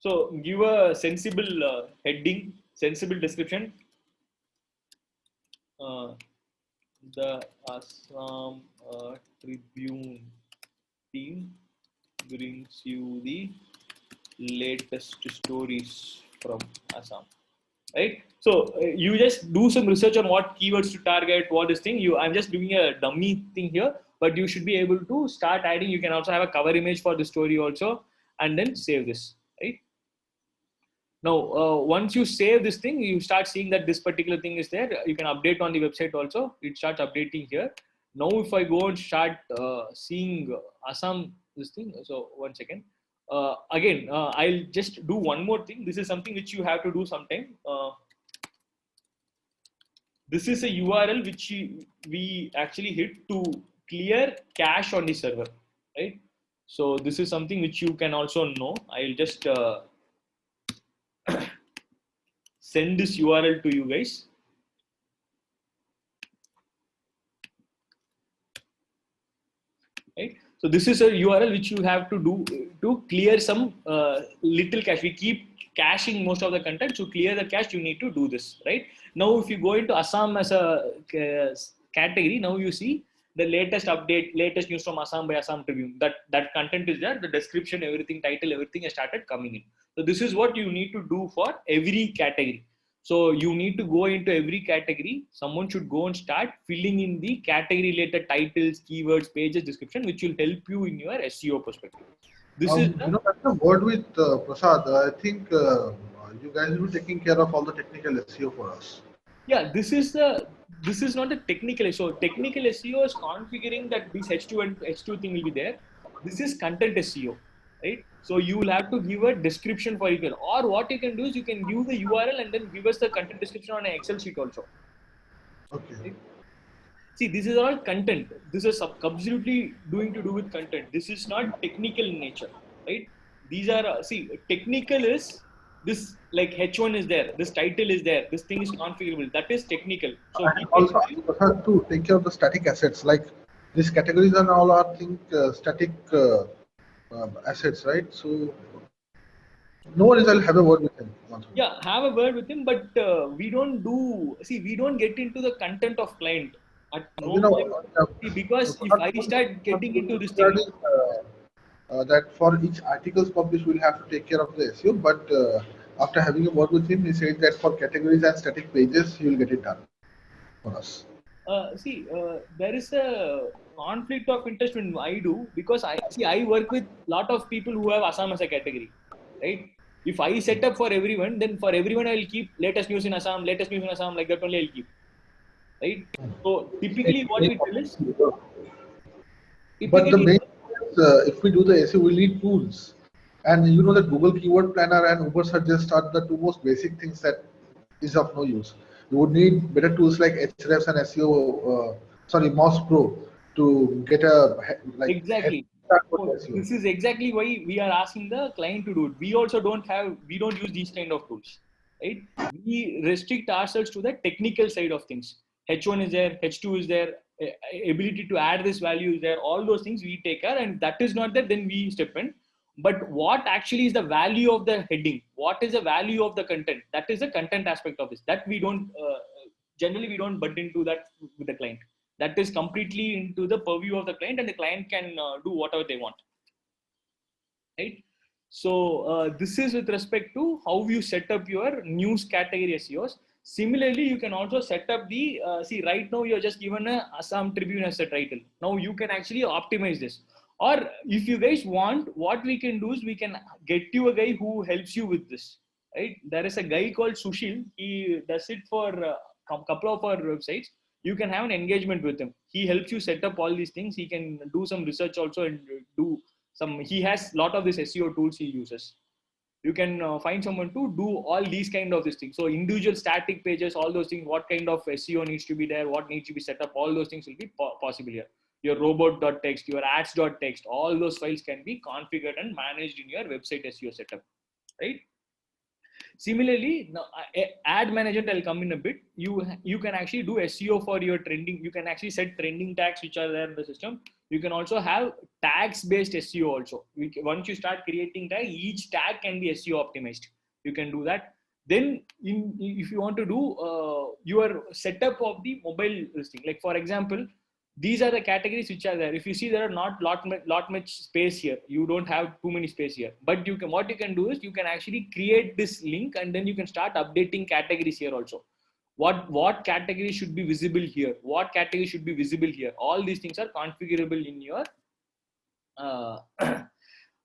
Speaker 1: So give a sensible heading, sensible description. The Assam Tribune team brings you the latest stories from Assam. Right? So you just do some research on what keywords to target, what is thing. I'm just doing a dummy thing here, but you should be able to start adding. You can also have a cover image for the story also, and then save this. Right? Now, once you save this thing, you start seeing that this particular thing is there. You can update on the website also. It starts updating here. Now, if I go and start seeing Assam, this thing. So, one second. Again, I'll just do one more thing. This is something which you have to do sometime. This is a URL which we actually hit to clear cache on the server, right? So, this is something which you can also know. I'll just send this URL to you guys. Right? So this is a URL which you have to do to clear some little cache. We keep caching most of the content. To clear the cache, you need to do this, right? Now, if you go into Assam as a category, now you see the latest update, latest news from Assam by Assam Tribune. That content is there. The description, everything, title, everything has started coming in. So this is what you need to do for every category. So you need to go into every category. Someone should go and start filling in the category related titles, keywords, pages, description, which will help you in your SEO perspective. This is
Speaker 3: that's a word with Prasad. I think you guys will be taking care of all the technical SEO for us.
Speaker 1: Yeah, this is not a technical SEO. Technical SEO is configuring that this H2 and H2 thing will be there. This is content SEO, right? So you will have to give a description for it. Or what you can do is you can give the URL and then give us the content description on an Excel sheet also.
Speaker 3: Okay.
Speaker 1: Right? See, this is all content. This is absolutely doing to do with content. This is not technical in nature, right? These are, technical is this, like H1 is there, this title is there, this thing is configurable. That is technical. So
Speaker 3: and also have to take care of the static assets. Like these categories are all are static assets, right? So no worries, I'll have a word with him.
Speaker 1: Yeah, have a word with him, but we don't get into the content of client at no point. Because if I start getting into this thing,
Speaker 3: that for each articles published, we'll have to take care of the SEO. But after having a word with him, he said that for categories and static pages, he will get it done for us.
Speaker 1: There is a conflict of interest when I do, because I work with a lot of people who have Assam as a category, right? If I set up for everyone, then for everyone I will keep latest news in Assam, like that only I'll keep, right? So typically what we tell is,
Speaker 3: but the main if we do the SEO, we need tools, and you know that Google Keyword Planner and Uber Suggest are the two most basic things that is of no use. You would need better tools like Ahrefs and SEO, Moz Pro to get a
Speaker 1: exactly. This is exactly why we are asking the client to do it. We also don't use these kind of tools, right? We restrict ourselves to the technical side of things. H1 is there, H2 is there, ability to add this value is there. All those things we take care, and that is not there, then we step in. But what actually is the value of the heading? What is the value of the content? That is the content aspect of this. That we don't generally we don't butt into that with the client. That is completely into the purview of the client, and the client can do whatever they want, right? So this is with respect to how you set up your news category SEOs. Similarly, you can also set up the right now you're just given a Assam Tribune as a title. Now you can actually optimize this, or if you guys want, what we can do is we can get you a guy who helps you with this, right? There is a guy called Sushil. He does it for a couple of our websites. You can have an engagement with him. He helps you set up all these things. He can do some research also and do some. He has a lot of these SEO tools he uses. You can find someone to do all these kind of these things. So individual static pages, all those things, what kind of SEO needs to be there, what needs to be set up, all those things will be possible here. your robot.txt, your ads.txt, all those files can be configured and managed in your website SEO setup, right? Similarly, now ad management I'll come in a bit. You can actually do SEO for your trending. You can actually set trending tags which are there in the system. You can also have tags based SEO also. Once you start creating tag, each tag can be SEO optimized. You can do that. Then if you want to do your setup of the mobile listing, like for example, these are the categories which are there. If you see, there are not lot much space here. You don't have too many space here. But you can, what you can do is you can actually create this link and then you can start updating categories here also. What category should be visible here? What category should be visible here? All these things are configurable in your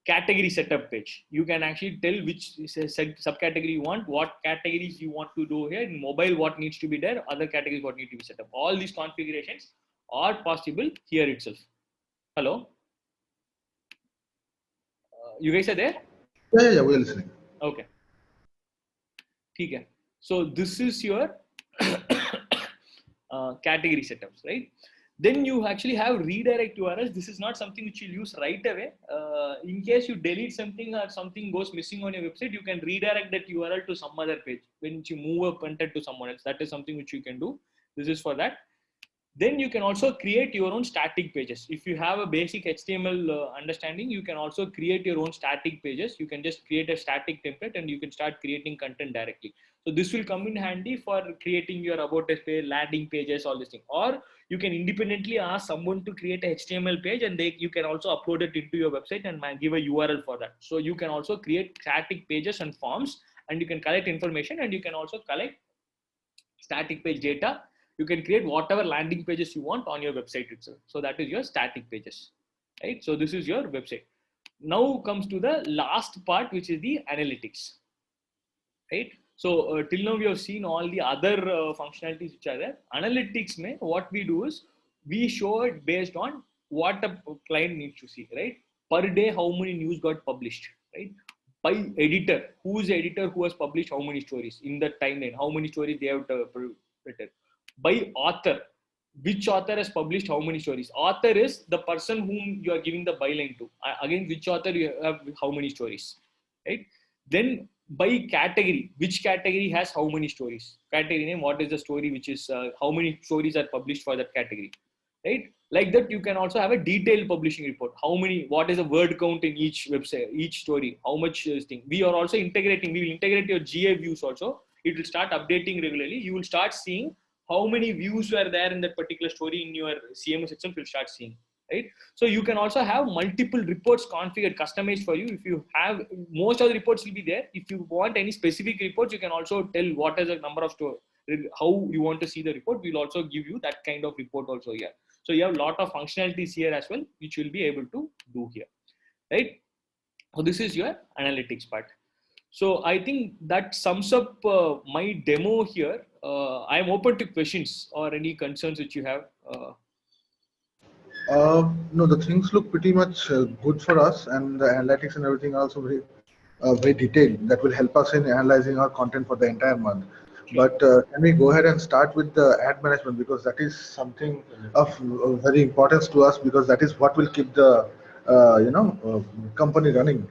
Speaker 1: category setup page. You can actually tell which subcategory you want, what categories you want to do here. In mobile, what needs to be there, other categories what need to be set up. All these configurations are possible here itself. Hello? You guys are there?
Speaker 3: Yeah, we're listening.
Speaker 1: Okay. Okay. So this is your category setups, right? Then you actually have redirect URLs. This is not something which you'll use right away. In case you delete something or something goes missing on your website, you can redirect that URL to some other page when you move a content to someone else. That is something which you can do. This is for that. Then you can also create your own static pages. If you have a basic HTML understanding, you can also create your own static pages. You can just create a static template and you can start creating content directly. So this will come in handy for creating your about us page, landing pages, all this thing. Or you can independently ask someone to create a HTML page and you can also upload it into your website and give a URL for that. So you can also create static pages and forms and you can collect information and you can also collect static page data. You can create whatever landing pages you want on your website itself. So that is your static pages, right? So this is your website. Now comes to the last part, which is the analytics, right? So till now we have seen all the other functionalities which are there. Analytics, what we do is we show it based on what a client needs to see, right? Per day, how many news got published, right? By editor, who is the editor who has published how many stories in the timeline, how many stories they have written. By author, which author has published how many stories. Author is the person whom you are giving the byline to. Again, which author you have how many stories, right? Then by category, which category has how many stories. Category name, what is the story, which is how many stories are published for that category, right? Like that, you can also have a detailed publishing report. How many, what is the word count in each website, each story, how much is thing. We are also integrating, we will integrate your GA views also. It will start updating regularly. You will start seeing how many views were there in that particular story in your CMS itself. You'll start seeing, right? So you can also have multiple reports configured, customized for you. If you have, most of the reports will be there. If you want any specific reports, you can also tell what is the number of store, how you want to see the report. We'll also give you that kind of report also here. So you have a lot of functionalities here as well, which you'll be able to do here, right? So this is your analytics part. So I think that sums up my demo here. I am open to questions or any concerns which you have.
Speaker 3: No, the things look pretty much good for us, and the analytics and everything are also very detailed. That will help us in analyzing our content for the entire month.
Speaker 1: Okay.
Speaker 3: But can we go ahead and start with the ad management, because that is something of very importance to us, because that is what will keep the company running.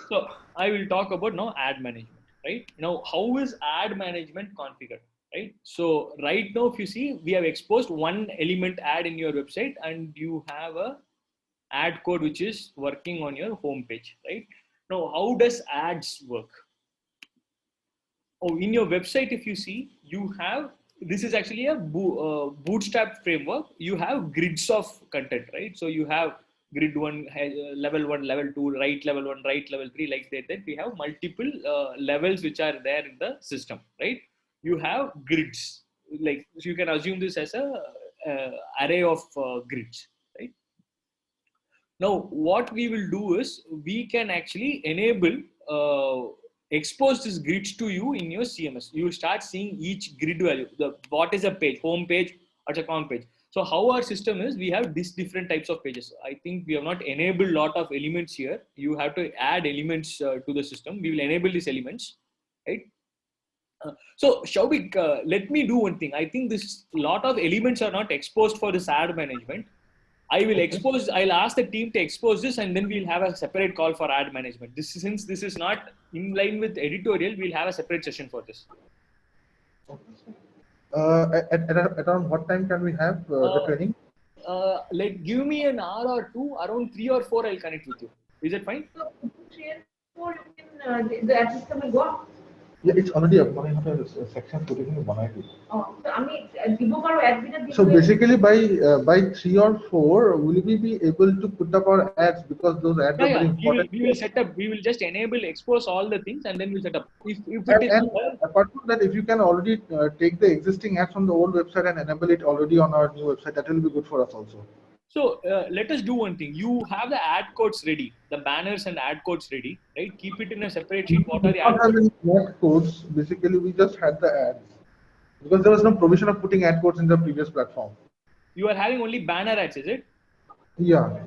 Speaker 1: So I will talk about now ad management, right? Now, how is ad management configured, right? So right now, if you see, we have exposed one element ad in your website and you have a ad code which is working on your home page, right? Now, how does ads work? Oh, in your website, if you see, you have, this is actually a bootstrap framework. You have grids of content, right? So you have grid one, level 1, level 2, right level 1, right level 3, like that. Then we have multiple levels which are there in the system, right? You have grids, like, so you can assume this as a array of grids, right? Now, what we will do is we can actually enable expose these grids to you in your CMS. You will start seeing each grid value. What is a page, home page or a account page. So how our system is, we have these different types of pages. I think we have not enabled a lot of elements here. You have to add elements to the system. We will enable these elements, right? So Shaubik, let me do one thing. I think this lot of elements are not exposed for this ad management. I will expose. I'll ask the team to expose this, and then we'll have a separate call for ad management. Since this is not in line with editorial, we'll have a separate session for this.
Speaker 3: At around what time can we have the training?
Speaker 1: Give me an hour or two, around 3 or 4. I'll connect with you. Is it fine?
Speaker 4: So 3 and 4, you can the ad system will go up.
Speaker 3: Yeah, it's already up. Section putting in 180.
Speaker 4: Oh, so I mean,
Speaker 3: So basically, by 3 or 4, will we be able to put up our ads, because those ads are very important?
Speaker 1: We will set up. We will just enable, expose all the things, and then we'll set up. If it is
Speaker 3: And apart from that, if you can already take the existing ads from the old website and enable it already on our new website, that will be good for us also.
Speaker 1: So let us do one thing. You have the ad codes ready, the banners and ad codes ready, right? Keep it in a separate sheet. What are the ad
Speaker 3: Not
Speaker 1: codes?
Speaker 3: having ad codes, basically we just had the ads, because there was no provision of putting ad codes in the previous platform.
Speaker 1: You are having only banner ads, is it?
Speaker 3: Yeah.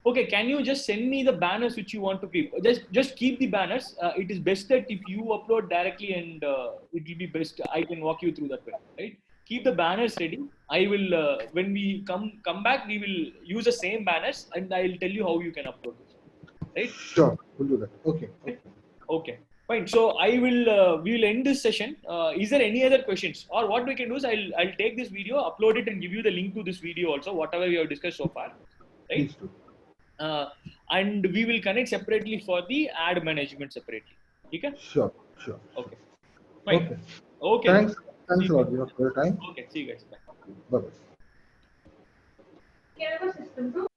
Speaker 1: Okay, can you just send me the banners which you want to keep? Just keep the banners. It is best that if you upload directly, and it will be best. I can walk you through that way, right? Keep the banners ready. I will when we come back, we will use the same banners, and I will tell you how you can upload this, right?
Speaker 3: Sure, we'll do that. Okay.
Speaker 1: Okay, fine. So I will we will end this session. Is there any other questions? Or what we can do is I'll take this video, upload it, and give you the link to this video also, whatever we have discussed so far, right?
Speaker 3: Please do.
Speaker 1: And we will connect separately for the ad management separately. Okay?
Speaker 3: Sure.
Speaker 1: Okay. Fine.
Speaker 3: Okay.
Speaker 1: Okay.
Speaker 3: Thanks a lot for your time.
Speaker 1: Okay. See you guys. Bye.
Speaker 3: Bye-bye.
Speaker 4: system too.